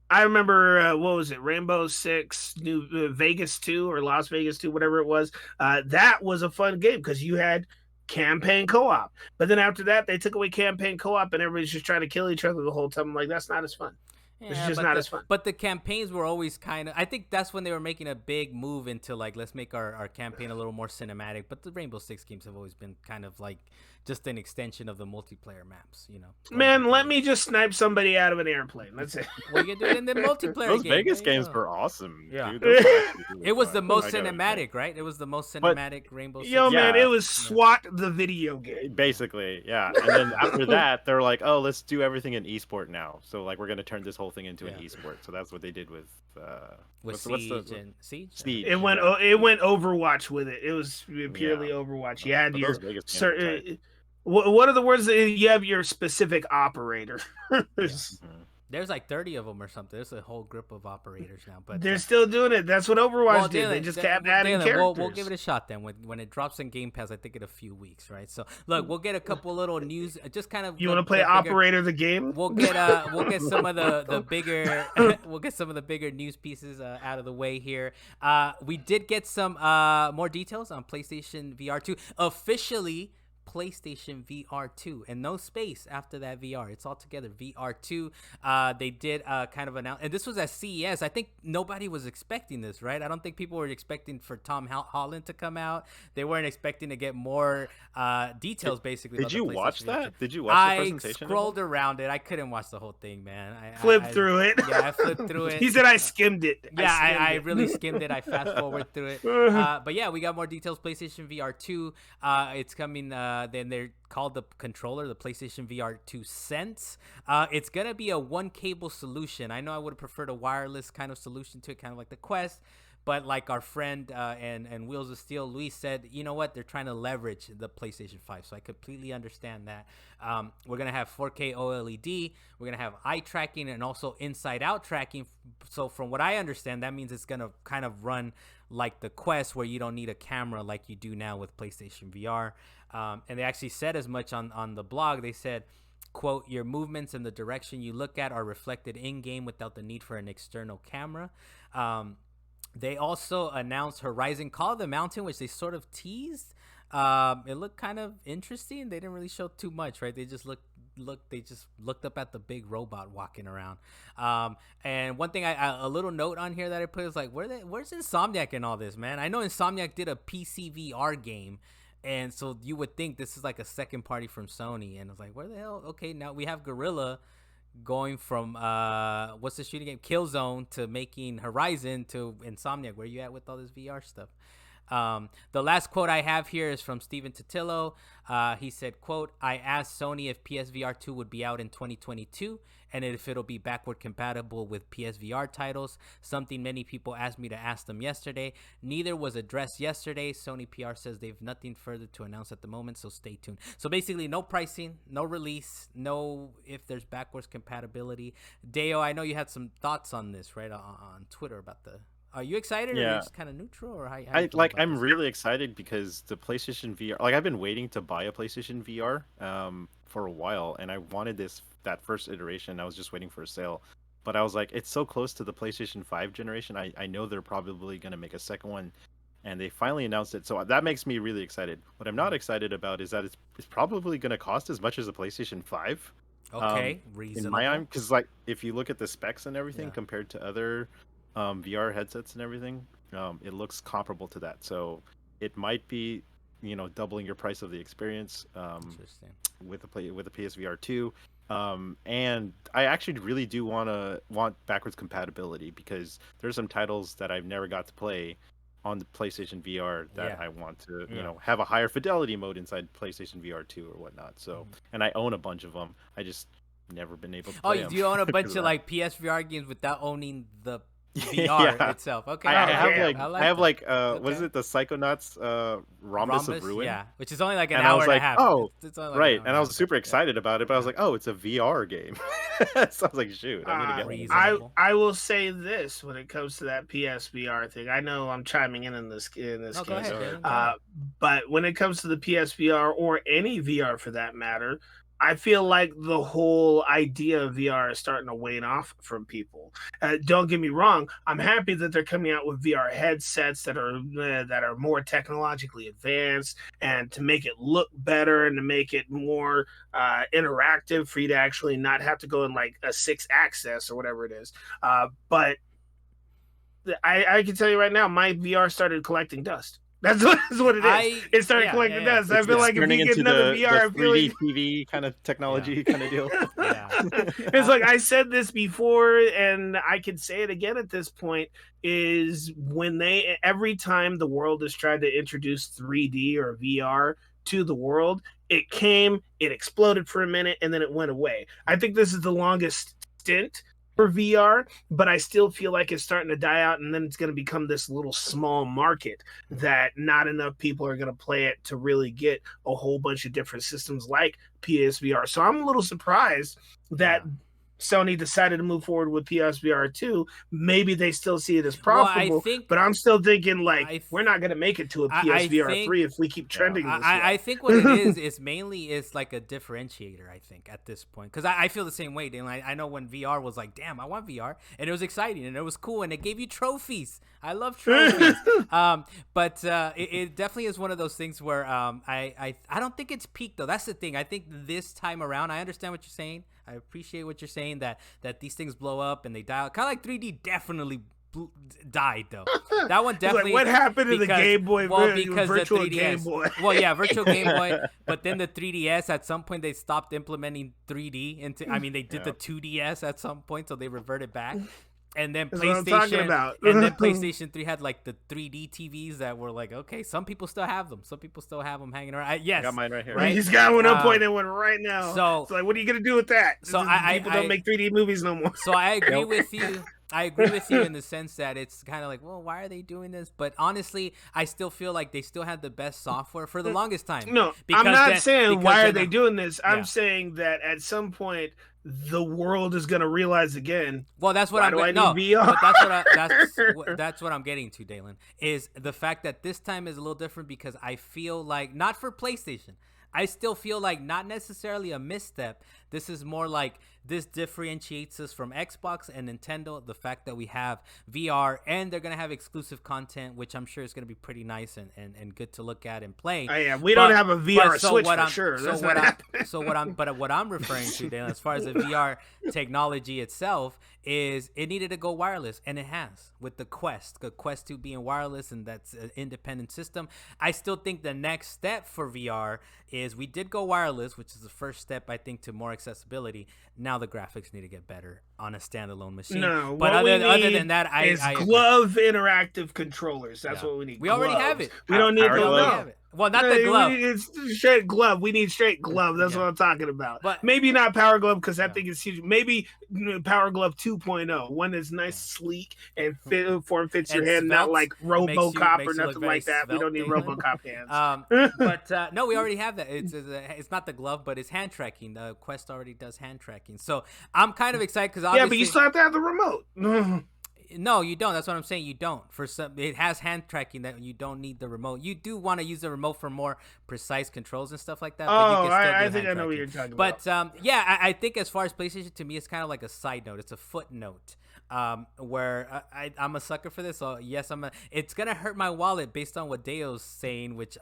I remember, what was it, Rainbow Six, New Vegas 2 or Las Vegas 2, whatever it was. That was a fun game because you had campaign co-op. But then after that, they took away campaign co-op and everybody's just trying to kill each other the whole time. I'm like, that's not as fun. It's just not as fun. But the campaigns were always kind of. I think that's when they were making a big move into like, let's make our campaign a little more cinematic. But the Rainbow Six games have always been kind of like just an extension of the multiplayer maps. Man, let me just snipe somebody out of an airplane. That's it. Well, you can do it in the multiplayer. Those game. Vegas games were awesome. Yeah, dude. Those were really it was fun. the most cinematic, right? It was the most cinematic Rainbow Six. Yo, man, it was SWAT the video game. Basically, yeah. And then after that, they're like, oh, let's do everything in esport now. So like, we're gonna turn this whole thing into an esport. So that's what they did with Siege. It went Overwatch with it. It was purely Overwatch. You had your certain. What are the words that you have? Your specific operator. There's like 30 of them or something. There's a whole group of operators now, but they're still doing it. That's what Overwatch did. They just kept adding characters. We'll give it a shot then when it drops in Game Pass. I think in a few weeks, right? So look, we'll get a couple little news. Just kind of. You want to play Operator the game? We'll get some of the bigger we'll get some of the bigger news pieces out of the way here. We did get some more details on PlayStation VR2 officially. PlayStation VR2 and no space after that VR. It's all together VR2. They did kind of announce, and this was at CES. I think nobody was expecting this, right? I don't think people were expecting for Tom Holland to come out. They weren't expecting to get more details, basically. Did you watch that? Did you watch the presentation? I scrolled around it. I couldn't watch the whole thing, man. I flipped through it. Yeah, I flipped through it. He said I skimmed it. Yeah, I really skimmed it. I fast forward through it. But yeah, we got more details. PlayStation VR2. It's coming. Then they're called the controller, the PlayStation VR2 Sense. It's gonna be a one cable solution. I know I would have preferred a wireless kind of solution to it, kind of like the Quest. But like our friend and Wheels of Steel, Luis said, you know what? They're trying to leverage the PlayStation 5. So I completely understand that. We're going to have 4K OLED. We're going to have eye tracking and also inside-out tracking. So from what I understand, that means it's going to kind of run like the Quest, where you don't need a camera like you do now with PlayStation VR. And they actually said as much on the blog. They said, quote, your movements and the direction you look at are reflected in-game without the need for an external camera. They also announced Horizon Call of the Mountain, which they sort of teased. It looked kind of interesting. They didn't really show too much, right? They just looked up at the big robot walking around. And one thing, a little note on here that I put is like, where's Insomniac in all this, man? I know Insomniac did a PC VR game, and so you would think this is like a second party from Sony. And it's like, where the hell? Okay, now we have Guerrilla going from what's the shooting game, Killzone, to making Horizon, to Insomniac. Where you at with all this VR stuff? The last quote I have here is from Steven Totillo. He said, quote, I asked Sony if PSVR 2 would be out in 2022 and if it'll be backward compatible with PSVR titles, something many people asked me to ask them yesterday. Neither was addressed yesterday. Sony PR says they've nothing further to announce at the moment, so stay tuned. So basically no pricing, no release, no if there's backwards compatibility. Deo, I know you had some thoughts on this, right, on Twitter about the... Are you excited, or are you just kind of neutral, or how I'm really excited because the PlayStation VR, like I've been waiting to buy a PlayStation VR for a while, and I wanted that first iteration. I was just waiting for a sale, but I was like, it's so close to the PlayStation 5 generation. I know they're probably going to make a second one, and they finally announced it, so that makes me really excited. What I'm not excited about is that it's probably going to cost as much as a PlayStation 5. Okay, reasonable. In my eye, because like if you look at the specs and everything compared to other VR headsets and everything, it looks comparable to that. So it might be, doubling your price of the experience with the PSVR 2. And I actually really do want backwards compatibility, because there's some titles that I've never got to play on the PlayStation VR that I want to, have a higher fidelity mode inside PlayStation VR 2 or whatnot. So, and I own a bunch of them. I just never been able to play them. Do you own a bunch of like PSVR games without owning the VR itself? Okay, I have what is it, the Psychonauts Rhombus of Ruin? Yeah, which is only like an hour and a half. Oh, it's like right, and I was super excited about it, but I was like, oh, it's a VR game. So I was like, shoot, I'm gonna get one. I will say this when it comes to that PSVR thing. I know I'm chiming in this case, ahead, but when it comes to the PSVR or any VR for that matter, I feel like the whole idea of VR is starting to wane off from people. Don't get me wrong; I'm happy that they're coming out with VR headsets that are more technologically advanced, and to make it look better and to make it more interactive for you to actually not have to go in like a 6-axis or whatever it is. But I can tell you right now, my VR started collecting dust. That's what it is. It started collecting dust. I feel like if you get another VR, the 3D TV kind of technology kind of deal. It's like I said this before, and I can say it again at this point, is when every time the world has tried to introduce 3D or VR to the world, it exploded for a minute, and then it went away. I think this is the longest stint for VR, but I still feel like it's starting to die out, and then it's going to become this little small market that not enough people are going to play it to really get a whole bunch of different systems like PSVR. So I'm a little surprised that Sony decided to move forward with PSVR 2. Maybe they still see it as profitable, but I'm still thinking we're not going to make it to a PSVR 3 if we keep trending this way. I think what it is mainly is like a differentiator, I think, at this point. Because I feel the same way, Dalan. I know when VR was like, damn, I want VR. And it was exciting and it was cool and it gave you trophies. I love trophies. But it definitely is one of those things where I don't think it's peaked, though. That's the thing. I think this time around, I understand what you're saying. I appreciate what you're saying, that these things blow up and they die out. Kind of like 3D definitely died, though. That one definitely. What happened to the Game Boy? Well, because virtual the 3DS. Game Boy. Well, yeah, virtual Game Boy. But then the 3DS, at some point, they stopped implementing 3D into. I mean, they did the 2DS at some point, so they reverted back. And then PlayStation 3 had like the 3D TVs that were like, okay, some people still have them. Some people still have them hanging around. Yes, I got mine right here. Right? He's got one up pointing one right now. So it's like, what are you gonna do with that? So people don't make 3D movies no more. So I agree with you. I agree with you in the sense that it's kind of like, well, why are they doing this? But honestly, I still feel like they still had the best software for the longest time. No, I'm not saying why are they doing this. I'm saying that at some point the world is going to realize again. Well, that's what But that's what I'm getting to, Dalan, is the fact that this time is a little different because I feel like, not for PlayStation, I still feel like not necessarily a misstep. This is more like this differentiates us from Xbox and Nintendo. The fact that we have VR and they're going to have exclusive content, which I'm sure is going to be pretty nice and good to look at and play. Oh, yeah, we don't have a VR Switch for sure. What I'm referring to, Dale, as far as the VR technology itself, is it needed to go wireless, and it has with the Quest 2 being wireless, and that's an independent system. I still think the next step for VR is we did go wireless, which is the first step, I think, to more accessibility. Now the graphics need to get better on a standalone machine. No, but other than that, I glove interactive controllers. That's what we need. We already have it. We don't need the well, not the glove. It's straight glove. We need straight glove. That's what I'm talking about. But maybe not Power Glove, because that thing is huge. Maybe Power Glove 2.0, one that's nice, sleek, and fits your hand, not like RoboCop or nothing like that. We don't need RoboCop hands. But no, we already have that. It's not the glove, but it's hand tracking. The Quest already does hand tracking. So I'm kind of excited because yeah, but you still have to have the remote. No, you don't. That's what I'm saying. You don't. It has hand tracking that you don't need the remote. You do want to use the remote for more precise controls and stuff like that. I think I know what you're talking about. But yeah, I think as far as PlayStation, to me, it's kind of like a side note. It's a footnote. Where I'm a sucker for this. So yes, it's gonna hurt my wallet based on what Deo's saying, which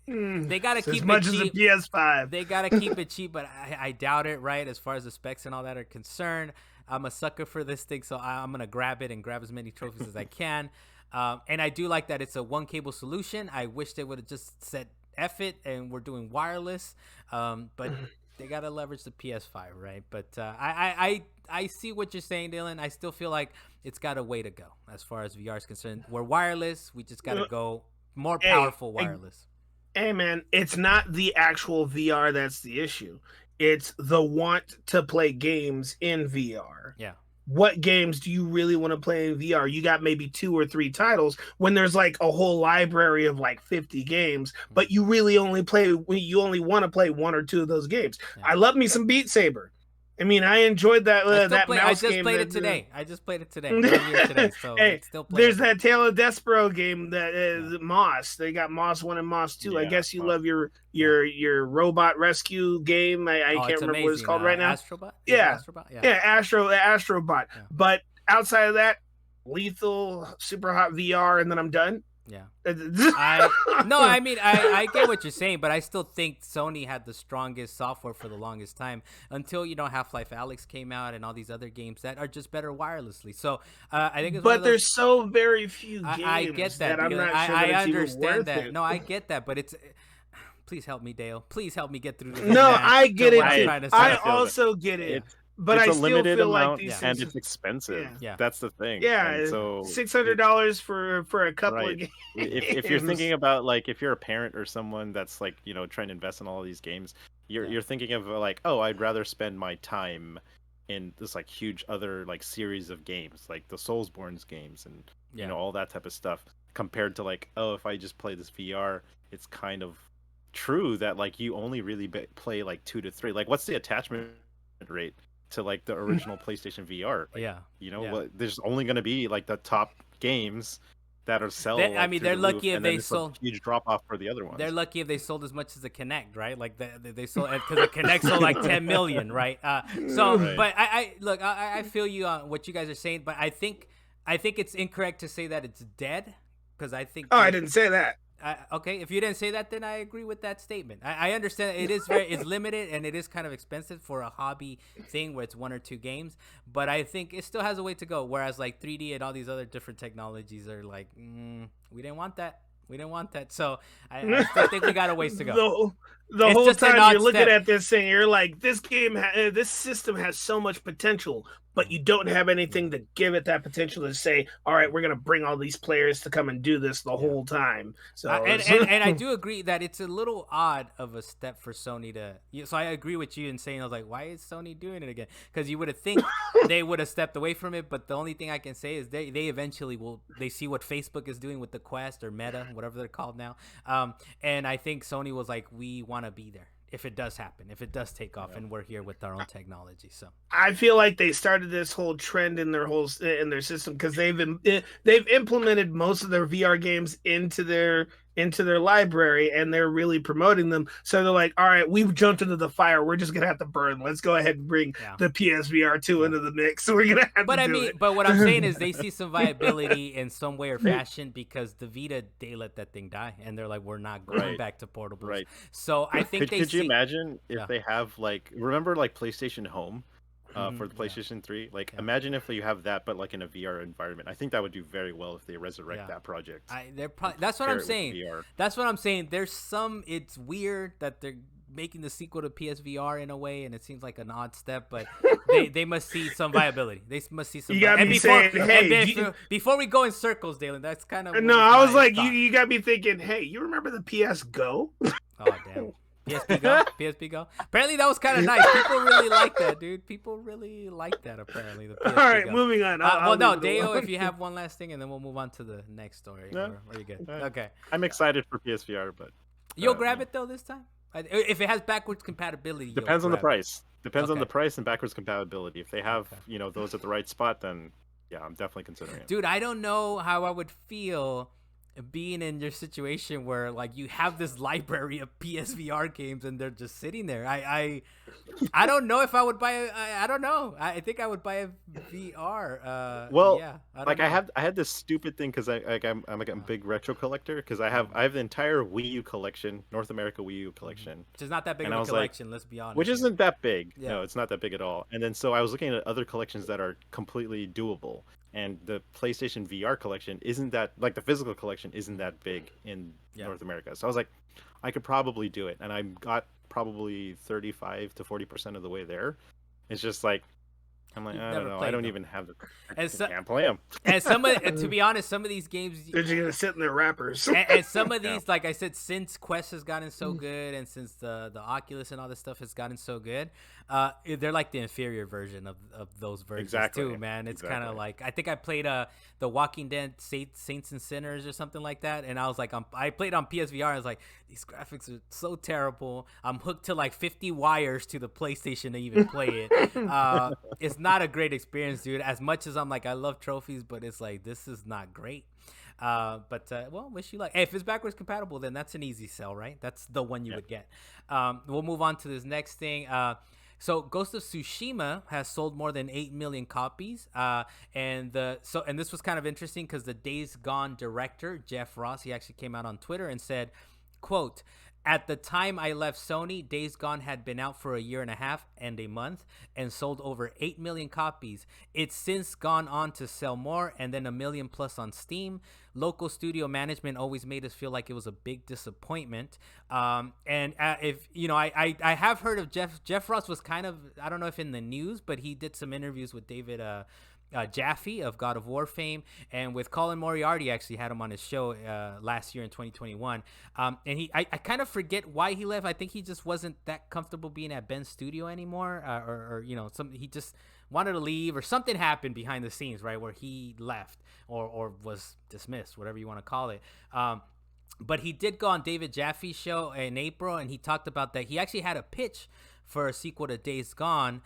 they gotta keep as much it cheap. as a PS5. They gotta keep it cheap, but I doubt it. Right, as far as the specs and all that are concerned. I'm a sucker for this thing, so I'm gonna grab it and grab as many trophies as I can. And I do like that it's a one cable solution. I wish they would have just said F it and we're doing wireless. But they gotta leverage the PS5, right? But I see what you're saying, Dylan. I still feel like it's got a way to go as far as VR is concerned. We're wireless. We just gotta go more powerful wireless. Hey man, it's not the actual VR that's the issue. It's the want to play games in VR. Yeah. What games do you really want to play in VR? You got maybe 2 or 3 titles when there's like a whole library of like 50 games, but you only want to play 1 or 2 of those games. Yeah. I love me some Beat Saber. I mean, I enjoyed that that mouse game. I just played it today. I just played it today. Earlier today. So hey, it's still playing. There's that Tale of Despero game that is Moss. They got Moss 1 and Moss 2. I guess you love your robot rescue game. I can't remember what it's called right now. Astrobot? Yeah. Astrobot. Yeah. But outside of that, lethal, super hot VR, and then I'm done. Yeah. I get what you're saying, but I still think Sony had the strongest software for the longest time until Half-Life Alyx came out and all these other games that are just better wirelessly. So I think but there's so very few games I get that I'm not sure I understand that. It. No, I get that, but it's please help me, Dale. Please help me get through this. No, I get it too. I also get it. But it's I a still limited feel amount, like these and it's expensive. Yeah. That's the thing. Yeah, so $600 for a couple of games. If you're thinking about like if you're a parent or someone that's like trying to invest in all of these games, you're thinking of like, oh, I'd rather spend my time in this like huge other like series of games like the Soulsborne's games and all that type of stuff compared to like, oh, if I just play this VR, it's kind of true that like you only really play like 2 to 3. Like, what's the attachment rate to like the original PlayStation VR? Like, there's only going to be like the top games that are selling. I mean, they're lucky if they sold a huge drop off for the other ones. They're lucky if they sold as much as the Kinect, right? Like they sold, because the Kinect sold like 10 million, right? But I feel you on what you guys are saying, but I think it's incorrect to say that it's dead, because I think. Oh, I didn't say that. Okay, if you didn't say that, then I agree with that statement. I understand it's limited and it is kind of expensive for a hobby thing where it's 1 or 2 games, but I think it still has a way to go. Whereas like 3D and all these other different technologies are like, we didn't want that. We didn't want that. So I still think we got a ways to go. The whole time you're looking at this thing, you're like, this system has so much potential, but you don't have anything to give it that potential to say, all right, we're going to bring all these players to come and do this the whole time. So and I do agree that it's a little odd of a step for Sony to. So I agree with you in saying, I was like, why is Sony doing it again? Because you would have think they would have stepped away from it, but the only thing I can say is they eventually they see what Facebook is doing with the Quest or Meta, whatever they're called now, and I think Sony was like, we want to be there if it does happen, if it does take off, and we're here with our own technology. So I feel like they started this whole trend in their system because they've implemented most of their VR games into their library, and they're really promoting them. So they're like, all right, we've jumped into the fire. We're just gonna have to burn. Let's go ahead and bring the PSVR2 into the mix. So we're gonna have to do it. But what I'm saying is they see some viability in some way or fashion, because the Vita, they let that thing die, and they're like, we're not going back to portables. Right. So I think could you imagine if they have like, remember like PlayStation Home? For the PlayStation 3, like imagine if you have that, but like in a VR environment. I think that would do very well if they resurrect that project. That's what I'm saying. That's what I'm saying. It's weird that they're making the sequel to PSVR in a way, and it seems like an odd step, but they must see some viability. They must see some. Before we go in circles, Dalan, that's kind of. No, I was like, you got me thinking. Hey, you remember the PS Go? Oh damn. PSP Go. Apparently that was kind of nice. People really like that, dude. People really like that. Apparently. The PSP All right, Go. Moving on. Deo, if you have one last thing, and then we'll move on to the next story. No, or you good? Okay. I'm excited for PSVR, but you'll grab it though this time. If it has backwards compatibility. Depends on the price. Depends on the price and backwards compatibility. If they have, those at the right spot, then yeah, I'm definitely considering it. Dude, I don't know how I would feel being in your situation where like you have this library of PSVR games and they're just sitting there. I don't know if I would buy I don't know. I think I would buy a VR. I had this stupid thing because I'm like a big retro collector, because I have the entire Wii U collection, North America Wii U collection. Which is not that big of a collection, let's be honest. Which isn't that big. Yeah. No, it's not that big at all. And then so I was looking at other collections that are completely doable. And the PlayStation VR collection isn't that, like the physical collection isn't that big in North America. So I was like, I could probably do it. And I got probably 35 to 40% of the way there. It's just like, I'm like, You've I never don't know. I played don't them. even have the. And so, Can't play them. and some of, to be honest, some of these games, They're just gonna sit in their wrappers. and some of Yeah. these, like I said, since Quest has gotten so good, and since the Oculus and all this stuff has gotten so good, they're like the inferior version of those versions too, man. It's kind of like, I think I played the Walking Dead Saints and Sinners or something like that, and I was like, I played on PSVR. I was like, these graphics are so terrible. I'm hooked to like 50 wires to the PlayStation to even play it. It's not a great experience, dude. As much as I'm like, I love trophies, but it's like, this is not great. Well, wish you luck. Hey, if it's backwards compatible, then that's an easy sell, right? That's the one you would get. We'll move on to this next thing. So Ghost of Tsushima has sold more than 8 million copies. And this was kind of interesting because the Days Gone director, Jeff Ross, he actually came out on Twitter and said, quote, "At the time I left Sony, Days Gone had been out for a year and a half and a month and sold over 8 million copies. It's since gone on to sell more and then 1 million plus on Steam. Local studio management always made us feel like it was a big disappointment." If you know, I have heard of Jeff Ross was kind of, I don't know if in the news, but he did some interviews with David Jaffe of God of War fame, and with Colin Moriarty. Actually had him on his show last year in 2021. And I kind of forget why he left. I think he just wasn't that comfortable being at Ben's studio anymore, or you know, he just wanted to leave, or something happened behind the scenes, right, where he left or was dismissed, whatever you want to call it. But he did go on David Jaffe's show in April, and he talked about that he actually had a pitch for a sequel to Days Gone.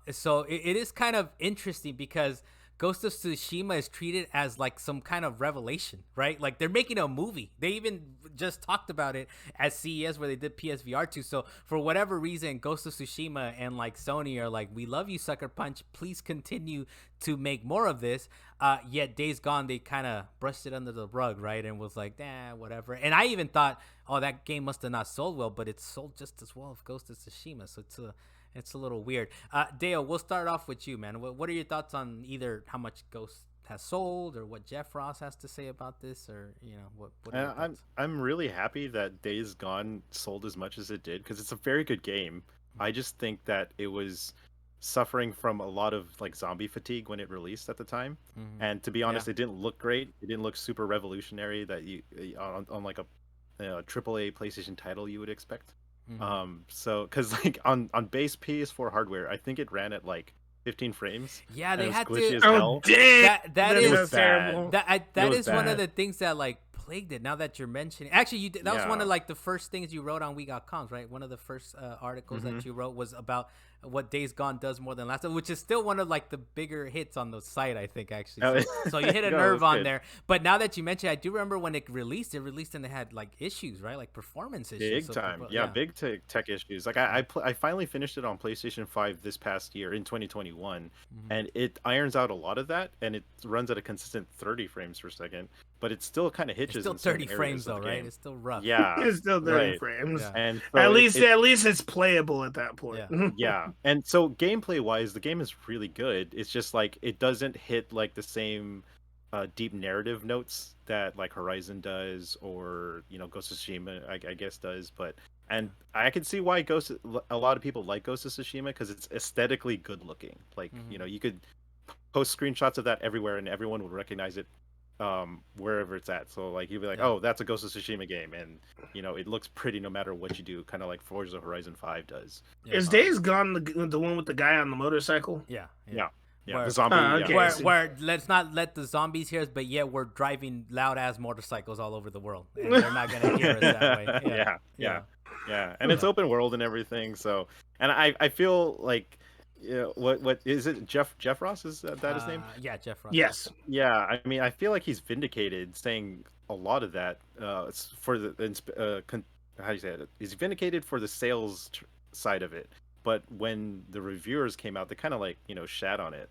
So it is kind of interesting because Ghost of Tsushima is treated as like some kind of revelation, right? Like they're making a movie. They even just talked about it at CES where they did PSVR2. So for whatever reason, Ghost of Tsushima and like Sony are like, we love you, Sucker Punch. Please continue to make more of this. Yet Days Gone, they kind of brushed it under the rug, right? And was like, whatever. And I even thought, oh, that game must have not sold well, but it sold just as well as Ghost of Tsushima. So it's a little weird. Dale, we'll start off with you, man. What are your thoughts on either how much Ghost has sold or what Jeff Ross has to say about this, or you know what are your thoughts? I'm really happy that Days Gone sold as much as it did because it's a very good game. I just think that it was suffering from a lot of like zombie fatigue when it released at the time. And to be honest, it didn't look great. It didn't look super revolutionary that you on like a AAA PlayStation title you would expect. So because like on base PS4 hardware, I think it ran at like 15 frames. Yeah, they had glitchy to. As hell. Damn! That is terrible. That is one of bad. the things that like plagued it. Now that you're mentioning, actually, you did, that was one of like the first things you wrote on We Got Comms, right? One of the first articles that you wrote was about what Days Gone does more than last, which is still one of like the bigger hits on the site, I think, actually. So you hit a nerve on there. But now that you mention, I do remember when it released and it had like issues, right? Like performance issues. Big time. Big tech issues. Like I finally finished it on PlayStation 5 this past year in 2021, and it irons out a lot of that, and it runs at a consistent 30 frames per second, but it still kind of hitches. It's still 30 frames though, right? It's still rough. Yeah. It's still 30 frames. Yeah. And so at least it's playable at that point. Yeah. And so gameplay wise, the game is really good. It's just like it doesn't hit like the same deep narrative notes that like Horizon does, or you know, Ghost of Tsushima I guess does. And I can see why a lot of people like Ghost of Tsushima because it's aesthetically good looking. Like you know, you could post screenshots of that everywhere and everyone would recognize it wherever it's at. So like you'd be like, oh, that's a Ghost of Tsushima game, and you know it looks pretty no matter what you do, kind of like Forza Horizon 5 does. Is Days Gone the one with the guy on the motorcycle? Yeah. The zombie. Where let's not let the zombies hear us, but yet we're driving loud ass motorcycles all over the world, and they're not gonna hear us that way. Yeah. And it's open world and everything. So, and I feel like, what is it? Jeff Ross, is that his name? Yeah, Jeff Ross. Yes. Yeah, I mean, I feel like he's vindicated, saying a lot of that for the how do you say it? He's vindicated for the sales side of it. But when the reviewers came out, they kind of like, shat on it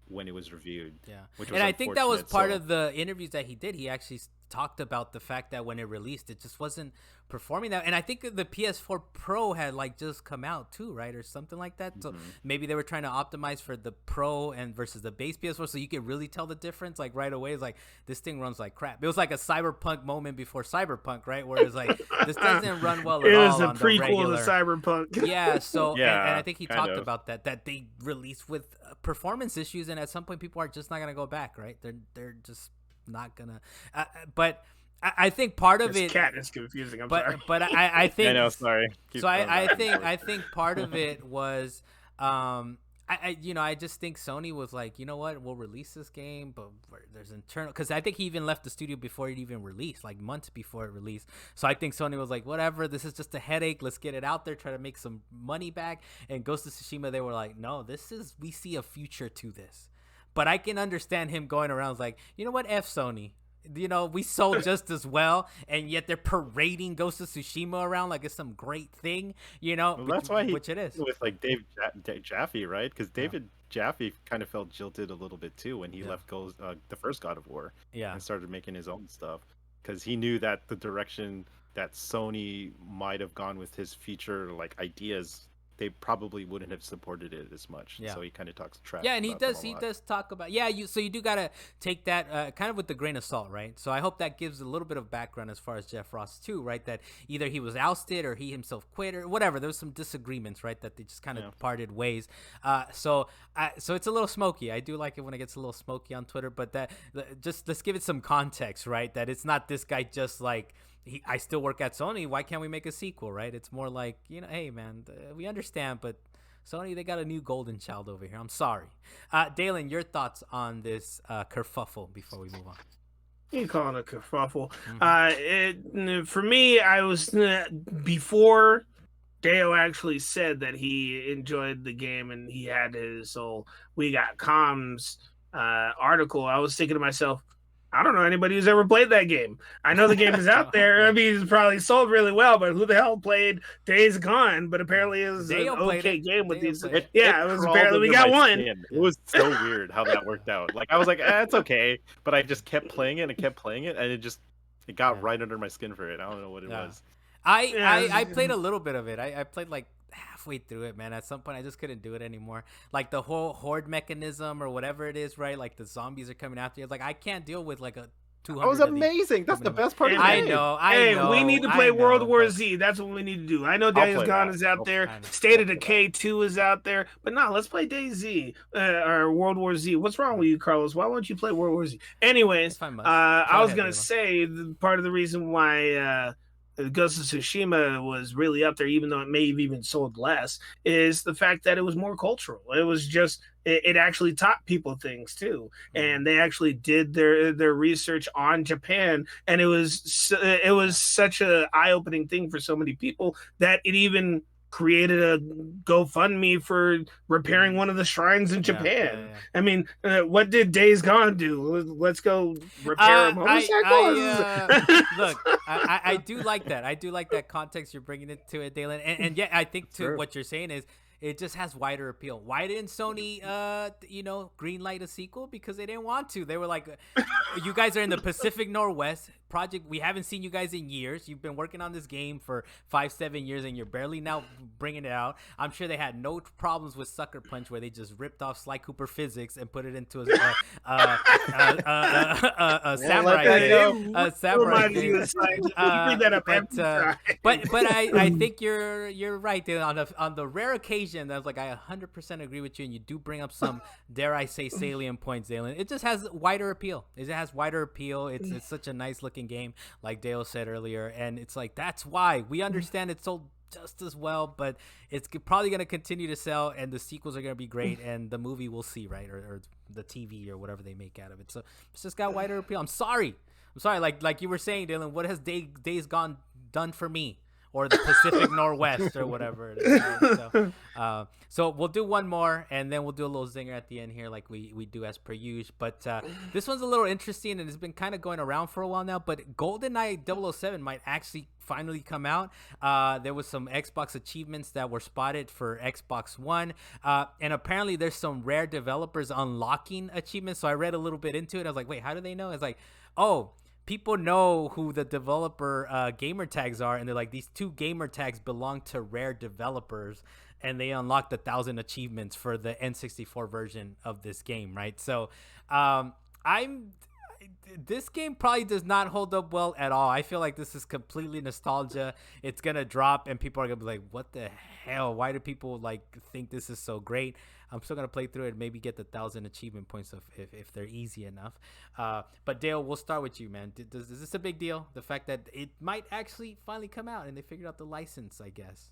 when it was reviewed. Yeah. Which was and I think that was unfortunate, part of the interviews that he did. He actually talked about the fact that when it released, it just wasn't performing that. And I think the PS4 Pro had like just come out too, right, or something like that. So maybe they were trying to optimize for the Pro and versus the base PS4, so you could really tell the difference like right away. It's like this thing runs like crap. It was like a Cyberpunk moment before Cyberpunk, right, where it's like this doesn't run well at all. It was a prequel to Cyberpunk. Yeah. So Yeah, and I think he talked about that they released with performance issues, and at some point people are just not gonna go back, right? They're just not gonna. But I think part of it. Cat is confusing. I'm sorry. But I think. I know. Sorry. So I think part of it was. I just think Sony was like, you know what, we'll release this game, but there's internal, because I think he even left the studio before it even released, like months before it released. So I think Sony was like, whatever, this is just a headache, let's get it out there, try to make some money back. And Ghost of Tsushima, they were like, no, we see a future to this. But I can understand him going around like, you know what, F Sony. You know, we sold just as well, and yet they're parading Ghost of Tsushima around like it's some great thing, you know. Well, that's why which it is with like Dave Jaffe, right? Because David Jaffe kind of felt jilted a little bit too when he left the first God of War, and started making his own stuff, because he knew that the direction that Sony might have gone with his feature like ideas, they probably wouldn't have supported it as much. Yeah. So he kind of talks trash. Yeah, and he does talk about you do gotta take that kind of with a grain of salt, right? So I hope that gives a little bit of background as far as Jeff Ross too, right? That either he was ousted or he himself quit or whatever. There was some disagreements, right? That they just kind of parted ways. So it's a little smoky. I do like it when it gets a little smoky on Twitter, but just let's give it some context, right? That it's not this guy just like, I still work at Sony. Why can't we make a sequel, right? It's more like, hey, man, we understand, but Sony, they got a new golden child over here. I'm sorry. Dalan, your thoughts on this kerfuffle before we move on? You call it a kerfuffle. For me, I was before Deo actually said that he enjoyed the game and he had his whole We Got Comms article. I was thinking to myself, I don't know anybody who's ever played that game. I know the game is out there. I mean, it's probably sold really well, but who the hell played Days Gone? But apparently it was an okay game with these. It was apparently we got one. Skin. It was so weird how that worked out. Like I was like, it's okay, but I just kept playing it, and it got right under my skin for it. I don't know what it was. I played a little bit of it. I played like halfway through it, man. At some point I just couldn't do it anymore. Like the whole horde mechanism or whatever it is, right? Like the zombies are coming after you. It's like I can't deal with like a 200. That was amazing. That's the best part of the game. I know. We need to play World War Z. That's what we need to do. I know Days Gone is out there. State of Decay 2 is out there. But no, let's play DayZ or World War Z. What's wrong with you, Carlos? Why won't you play World War Z? Anyways, I was going to say part of the reason why Ghost of Tsushima was really up there, even though it may have even sold less, is the fact that it was more cultural. It was just, it actually taught people things too. And they actually did their research on Japan. And it was such a eye-opening thing for so many people that it even created a GoFundMe for repairing one of the shrines in Japan. Yeah. I mean, what did Days Gone do? Let's go repair a motorcycle. Look, I do like that. I do like that context you're bringing into it, Dalan. And yeah, I think too, what you're saying is it just has wider appeal. Why didn't Sony, greenlight a sequel? Because they didn't want to. They were like, you guys are in the Pacific Northwest. Project, we haven't seen you guys in years. You've been working on this game for 5-7 years and you're barely now bringing it out. I'm sure they had no problems with Sucker Punch, where they just ripped off Sly Cooper physics and put it into a samurai game. A samurai game. But I think you're right, Dylan. On the rare occasion that I was like, I 100% agree with you, and you do bring up some, dare I say, salient points, Dylan. It just has wider appeal. It's such a nice looking game, like Dale said earlier, and it's like, that's why we understand it sold just as well, but it's probably going to continue to sell, and the sequels are going to be great, and the movie we'll see, right, or the TV or whatever they make out of it. So it's just got wider appeal. I'm sorry, like you were saying, Dylan, what has Days Gone done for me, or the Pacific Northwest, or whatever it is. So we'll do one more, and then we'll do a little zinger at the end here, like we do as per usual. But this one's a little interesting, and it's been kind of going around for a while now. But GoldenEye 007 might actually finally come out. There was some Xbox achievements that were spotted for Xbox One, and apparently there's some rare developers unlocking achievements. So I read a little bit into it. I was like, wait, how do they know? It's like, oh, people know who the developer gamer tags are, and they're like, these 2 gamer tags belong to Rare developers, and they unlocked 1,000 achievements for the N64 version of this game, right? So this game probably does not hold up well at all. I feel like this is completely nostalgia. It's gonna drop and people are gonna be like, what the hell, why do people like think this is so great? I'm still gonna play through it and maybe get the 1,000 achievement points if they're easy enough. But Dale, we'll start with you, man. Is this a big deal, the fact that it might actually finally come out and they figured out the license, I guess?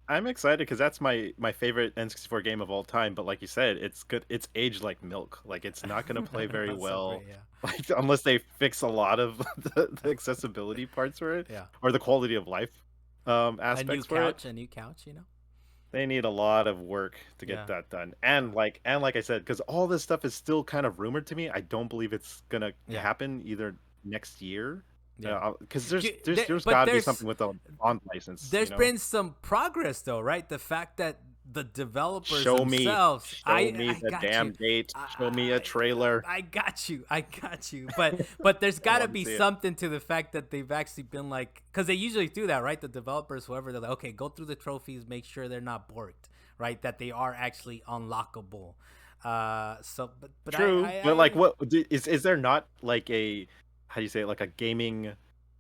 I'm excited because that's my favorite N64 game of all time. But like you said, it's good. It's aged like milk. Like it's not going to play very well, so great, yeah. like unless they fix a lot of the accessibility parts for it, Yeah. or the quality of life aspects for it. A new couch, you know. They need a lot of work to get that done. And like I said, because all this stuff is still kind of rumored to me, I don't believe it's gonna happen either next year. Yeah, because there's got to be something with the Bond license. There's been some progress, though, right? The fact that the developers show themselves, me the damn date. Show me a trailer. I got you. But there's got to be something to the fact that they've actually been like, because they usually do that, right? The developers, whoever, they're like, okay, go through the trophies, make sure they're not borked, right? That they are actually unlockable. But true. But like, what is there not like a, how do you say it, like a gaming,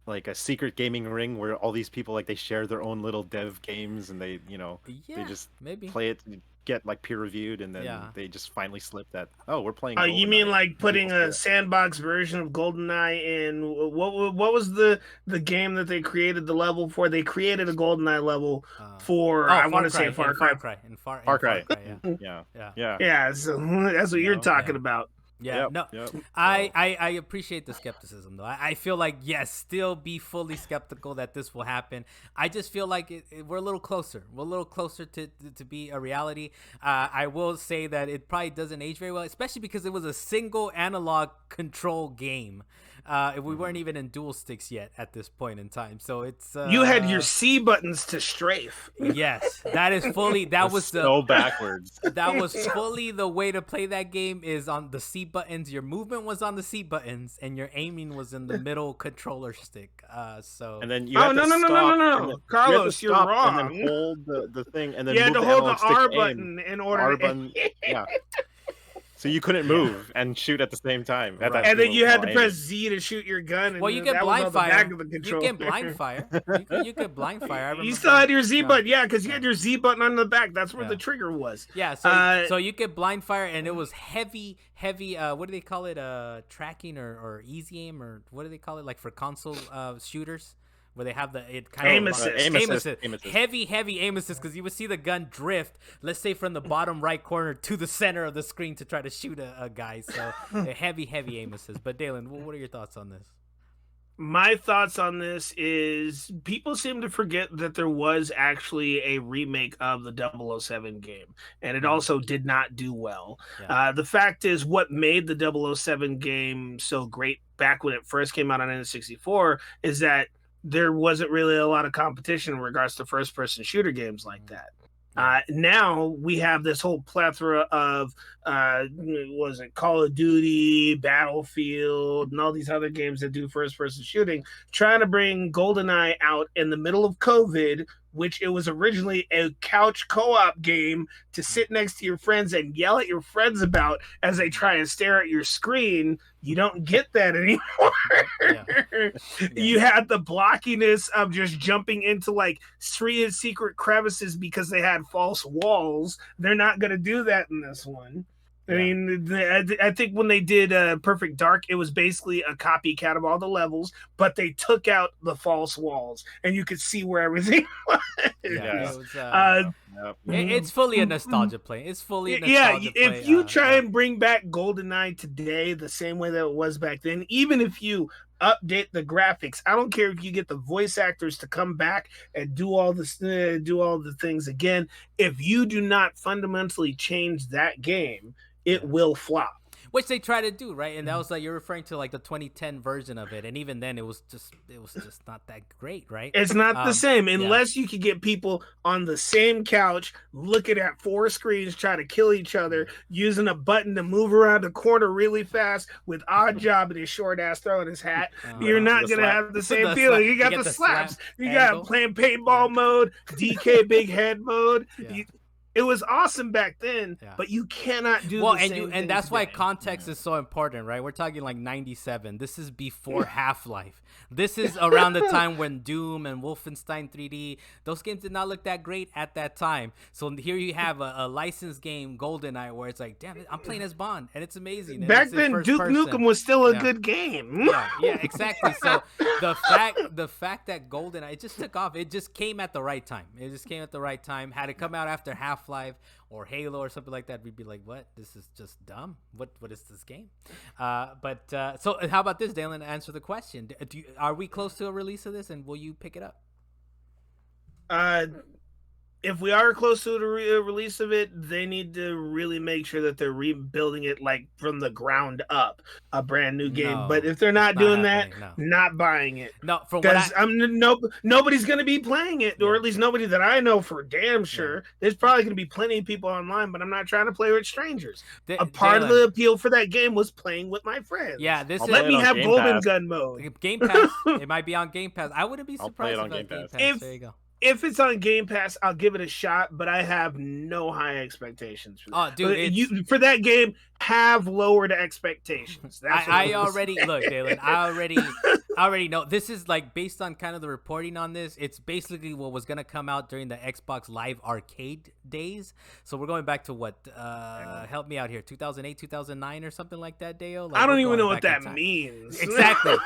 like a secret gaming ring where all these people, like, they share their own little dev games and they, they just play it and get like peer reviewed, and then they just finally slip that, oh, we're playing GoldenEye. You mean like putting a sandbox version of GoldenEye in what was the game that they created the level for? They created a GoldenEye level for I want to say Far Cry. Far Cry. Yeah. So that's what you're talking about. Yeah, I appreciate the skepticism, though. I feel like, yes, still be fully skeptical that this will happen. I just feel like we're a little closer. We're a little closer to be a reality. I will say that it probably doesn't age very well, especially because it was a single analog control game. We weren't even in dual sticks yet at this point in time, so it's you had your C buttons to strafe. Yes, that is fully. That was so backwards. That was fully the way to play that game, is on the C buttons. Your movement was on the C buttons, and your aiming was in the middle controller stick. So and then you had to stop. No, Carlos, you're wrong. And then hold the thing, and then you had to hold the R button in order to. Yeah. So you couldn't move and shoot at the same time. Right. And then you had to press Z to shoot your gun. And well, you get blind fire. You get blind fire. You get blind fire. You still had your Z button, because you had your Z button on the back. That's where the trigger was. Yeah. So you get blind fire, and it was heavy. What do they call it? Tracking or easy aim, or what do they call it? Like for console shooters, where they have the aim assist. Heavy aim assist, because you would see the gun drift, let's say from the bottom right corner to the center of the screen to try to shoot a guy. So a heavy aim assist. But Dalan, what are your thoughts on this? My thoughts on this is people seem to forget that there was actually a remake of the 007 game, and it also did not do well. Yeah. The fact is, what made the 007 game so great back when it first came out on N64 is that there wasn't really a lot of competition in regards to first-person shooter games like that. Now we have this whole plethora of Call of Duty, Battlefield, and all these other games that do first-person shooting, trying to bring GoldenEye out in the middle of COVID, which it was originally a couch co-op game to sit next to your friends and yell at your friends about as they try and stare at your screen. You don't get that anymore. You had the blockiness of just jumping into like secret crevices because they had false walls. They're not going to do that in this one. I mean, I think when they did Perfect Dark, it was basically a copycat of all the levels, but they took out the false walls, and you could see where everything was. It's fully a nostalgia play. It's fully a nostalgia play. If you try and bring back GoldenEye today the same way that it was back then, even if you update the graphics, I don't care if you get the voice actors to come back and do all the things again. If you do not fundamentally change that game, it will flop. which they try to do, right? And that was like, you're referring to like the 2010 version of it, and even then it was just not that great, right? It's not the same unless you could get people on the same couch looking at 4 screens trying to kill each other using a button to move around the corner really fast with Odd Job and his short ass throwing his hat. You're not gonna have the same feeling. You got the slaps. You got playing paintball mode, DK big head mode. It was awesome back then, but you cannot do the same and that's why context is so important, right? We're talking like 97. This is before Half-Life. This is around the time when Doom and Wolfenstein 3D, those games did not look that great at that time. So here you have a licensed game, GoldenEye, where it's like, damn it, I'm playing as Bond, and it's amazing. And back then, Duke Nukem was still a good game. Yeah, exactly. So the fact that GoldenEye, it just took off. It just came at the right time. Had it come out after Half-Life or Halo or something like that, we'd be like, what? This is just dumb. What is this game? So how about this, Dalan? Answer the question. Are we close to a release of this, and will you pick it up? If we are close to the release of it, they need to really make sure that they're rebuilding it like from the ground up, a brand new game. No, but if they're not doing that, not buying it. No, from what nobody's going to be playing it, or at least nobody that I know for damn sure. There's probably going to be plenty of people online, but I'm not trying to play with strangers. A part of the appeal for that game was playing with my friends. Yeah, let me have Golden Gun mode. Game Pass. It might be on Game Pass. I wouldn't be surprised if Game Pass. There you go. If it's on Game Pass, I'll give it a shot, but I have no high expectations for that. Oh, dude, for that game, have lowered expectations. I already look, Dalan. I already know. This is like based on kind of the reporting on this. It's basically what was gonna come out during the Xbox Live Arcade days. So we're going back to what? Help me out here. 2008, 2009, or something like that, Dale. Like, I don't even know what that means. Exactly.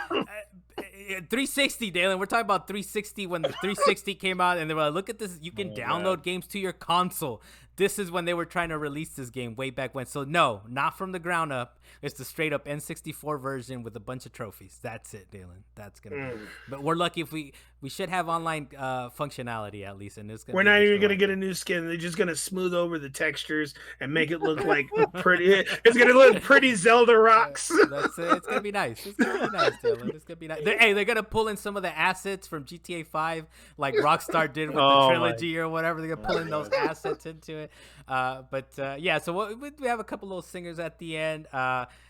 360, Dalan. We're talking about 360 when the 360 came out, and they were like, look at this. You can download games to your console. This is when they were trying to release this game way back when. So no, not from the ground up. It's the straight up N64 version with a bunch of trophies. That's it, Dalan. That's gonna be. But we're lucky if we should have online functionality at least. And we're not even gonna get a new skin. They're just gonna smooth over the textures and make it look like pretty. It's gonna look pretty Zelda rocks. That's it. It's gonna be nice. It's gonna be nice, Dalan. It's gonna be nice. They're gonna pull in some of the assets from GTA 5, like Rockstar did with the trilogy or whatever. They're gonna pull in those assets into it. So we have a couple little singers at the end.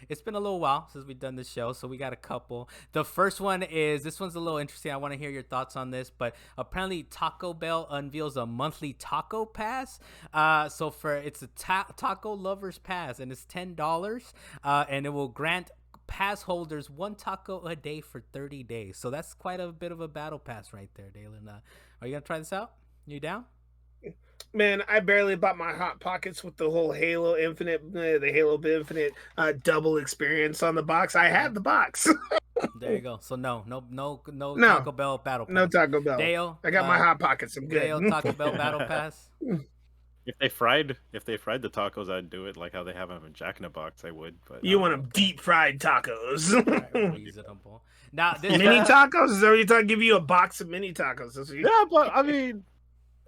It's been a little while since we've done this show, so we got a couple. The first one this one's a little interesting. I want to hear your thoughts on this, but apparently Taco Bell unveils a monthly taco pass. So it's a taco lovers pass, and it's $10, and it will grant pass holders 1 taco a day for 30 days. So that's quite a bit of a battle pass right there, Dalan. Are you gonna try this out? You down? Man, I barely bought my Hot Pockets with the whole Halo Infinite, the Halo Infinite double experience on the box. I had the box. There you go. So no Taco Bell battle pass. No Taco Bell. Dale, I got my Hot Pockets. I'm good. Dale, Taco Bell battle pass. If they fried the tacos, I'd do it like how they have them in Jack in the Box. I would. But you want them deep fried tacos? Reasonable. Now mini tacos is already trying to give you a box of mini tacos. Yeah, but I mean.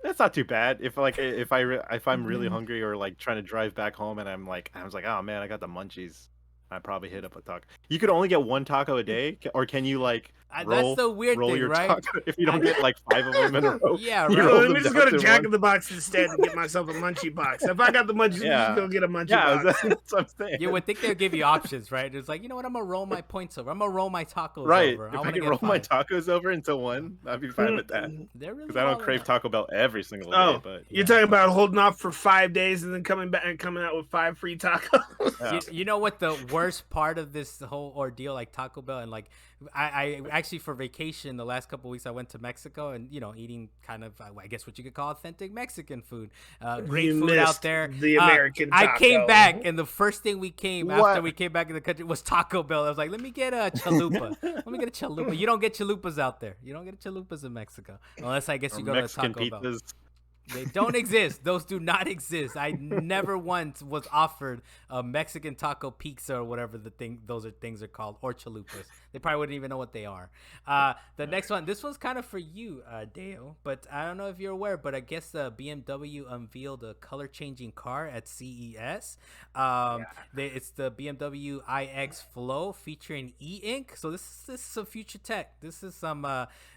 That's not too bad. If I'm really hungry or like trying to drive back home and I was like, oh man, I got the munchies. I'd probably hit up a taco. You could only get 1 taco a day, or can you like roll, that's the weird roll thing, your right? taco if you don't get like 5 of them in a row? Yeah, right. Let me just go to Jack in the Box instead and get myself a munchie box. If I got the munchies, I'm just go get a munchie box. That's what I'm saying. You would think they'll give you options, right? It's like, you know what? I'm gonna roll my points over. I'm gonna roll my tacos over. If I can roll my tacos over into 1, I'd be fine with that. Because I don't crave Taco Bell every single day. But you're talking about holding off for 5 days and then coming back and coming out with 5 free tacos. You know what the worst part of this whole ordeal, like Taco Bell, and like I actually for vacation the last couple of weeks I went to Mexico and eating kind of I guess what you could call authentic Mexican food. Great food out there. The American taco. I came back and the first thing after we came back in the country was Taco Bell. I was like, let me get a chalupa. Let me get a chalupa. You don't get chalupas out there. You don't get chalupas in Mexico unless I guess you go Mexican to Taco pizzas. Bell. They don't exist. Those do not exist. I never once was offered a Mexican taco pizza or whatever those things are called, or chalupas. They probably wouldn't even know what they are. The next one, this one's kind of for you, Deo, but I don't know if you're aware, but I guess BMW unveiled a color-changing car at CES. It's the BMW iX Flow featuring e-ink. So this is some future tech. This is some.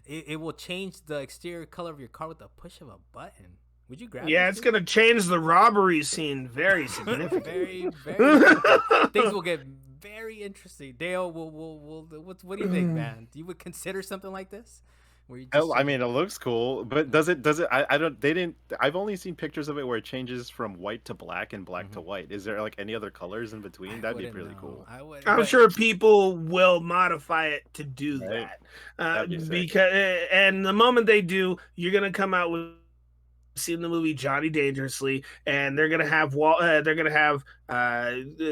It will change the exterior color of your car with the push of a button. Would you grab it? Yeah, it's going to change the robbery scene very significantly. very things will get very interesting. Dale, what do you think, man? Do you would consider something like this? I mean, it looks cool, but does it? I don't. They didn't. I've only seen pictures of it where it changes from white to black and black to white. Is there like any other colors in between? That'd be really cool. I'm sure people will modify it to do that. And the moment they do, you're gonna come out with seen the movie Johnny Dangerously, and they're gonna have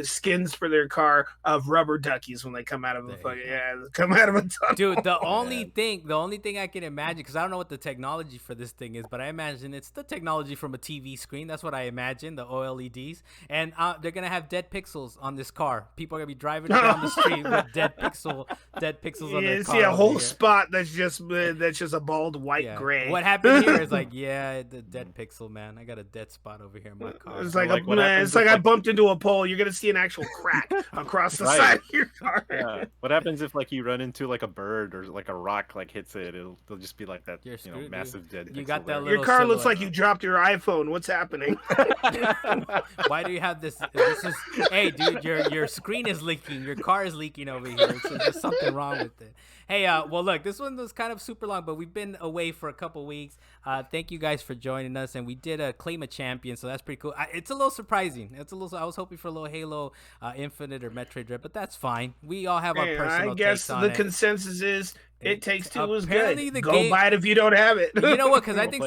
skins for their car of rubber duckies when they come out of a tunnel. Dude, the only thing I can imagine, because I don't know what the technology for this thing is, but I imagine it's the technology from a TV screen. That's what I imagine, the OLEDs, and they're gonna have dead pixels on this car. People are gonna be driving down the street with dead pixels on their car. See a whole spot that's just a bald white gray. What happened here is the dead pixel, man. I got a dead spot over here in my car. It's like I bumped into a pole. You're gonna see an actual crack across the side of your car. Yeah. What happens if you run into a bird or a rock hits it? It'll just be like that. Massive dead. You got that. Your car looks like you dropped your iPhone. What's happening? Why do you have this? Hey, dude, your screen is leaking. Your car is leaking over here. So there's something wrong with it. Hey, well, look, this one was kind of super long, but we've been away for a couple weeks. Thank you guys for joining us, and we did claim a champion, so that's pretty cool. It's a little surprising. I was hoping for a little Halo Infinite or Metroid Dread, but that's fine. We all have our personal takes on it. I guess the consensus is It Takes Two was good. Go game... buy it if you don't have it. You know what? Because I think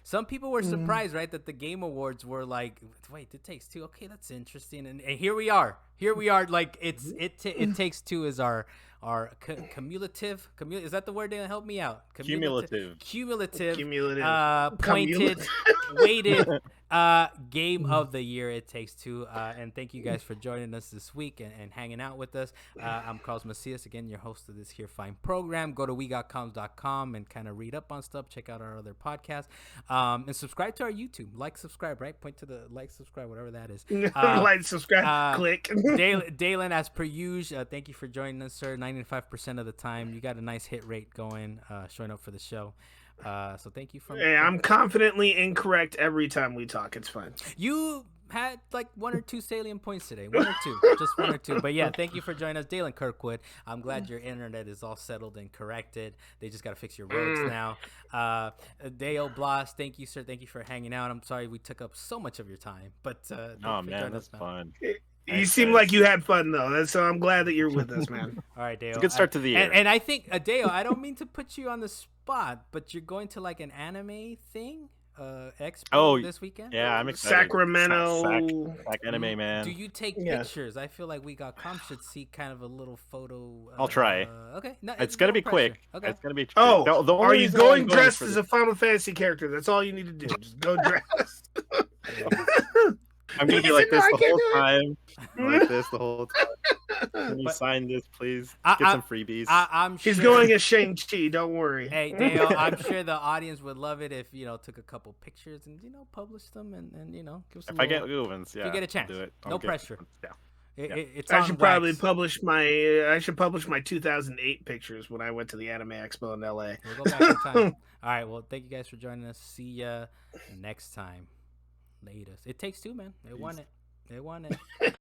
some people were surprised, right, that the Game Awards were like, wait, It Takes Two? Okay, that's interesting. And here we are. Like It Takes Two is our cumulative. Is that the word that help me out? Cumulative. Pointed, weighted game of the year. It Takes Two. And thank you guys for joining us this week and hanging out with us. I'm Carlos Macias, again, your host of this here fine program. Go to wegotcoms.com and kind of read up on stuff. Check out our other podcasts. And subscribe to our YouTube. Subscribe, right? Point to the subscribe, whatever that is. Subscribe, click. Dalan, as per usual, thank you for joining us, sir. 95% of the time. You got a nice hit rate going, showing up for the show. So thank you. I'm confidently incorrect every time we talk. It's fine. You had one or two salient points today. Just one or two. But yeah, thank you for joining us, Dalan Kirkwood. I'm glad your internet is all settled and corrected. They just got to fix your roads now. Dale Blas, thank you, sir. Thank you for hanging out. I'm sorry we took up so much of your time, but oh man, that's fun. You seem like you had fun though, so I'm glad that you're with us, man. All right, Dale. It's a good start to the year. And I think, Dale, I don't mean to put you on the spot, but you're going to an anime thing, expo this weekend. Yeah, I'm excited. Sacramento. Sac anime, man. Do you take pictures? I feel like We Got Com should see kind of a little photo. I'll try. Okay, no, it's gonna be pressure. quick. Okay, it's gonna be. Oh, are you going dressed as a Final Fantasy character? That's all you need to do. Just go dressed. I'm gonna be like this the whole time. Like this the whole time. Can you sign this, please? Get some freebies. I'm sure he's going as Shang-Chi. Don't worry. Hey, Dale, I'm sure the audience would love it if took a couple pictures and published them and give some. If I get good ones, if you get a chance, do it. No pressure. Yeah. I should probably publish my 2008 pictures when I went to the Anime Expo in LA. We'll go back in time. All right. Well, thank you guys for joining us. See ya next time. Latest. It Takes Two, man. They won it.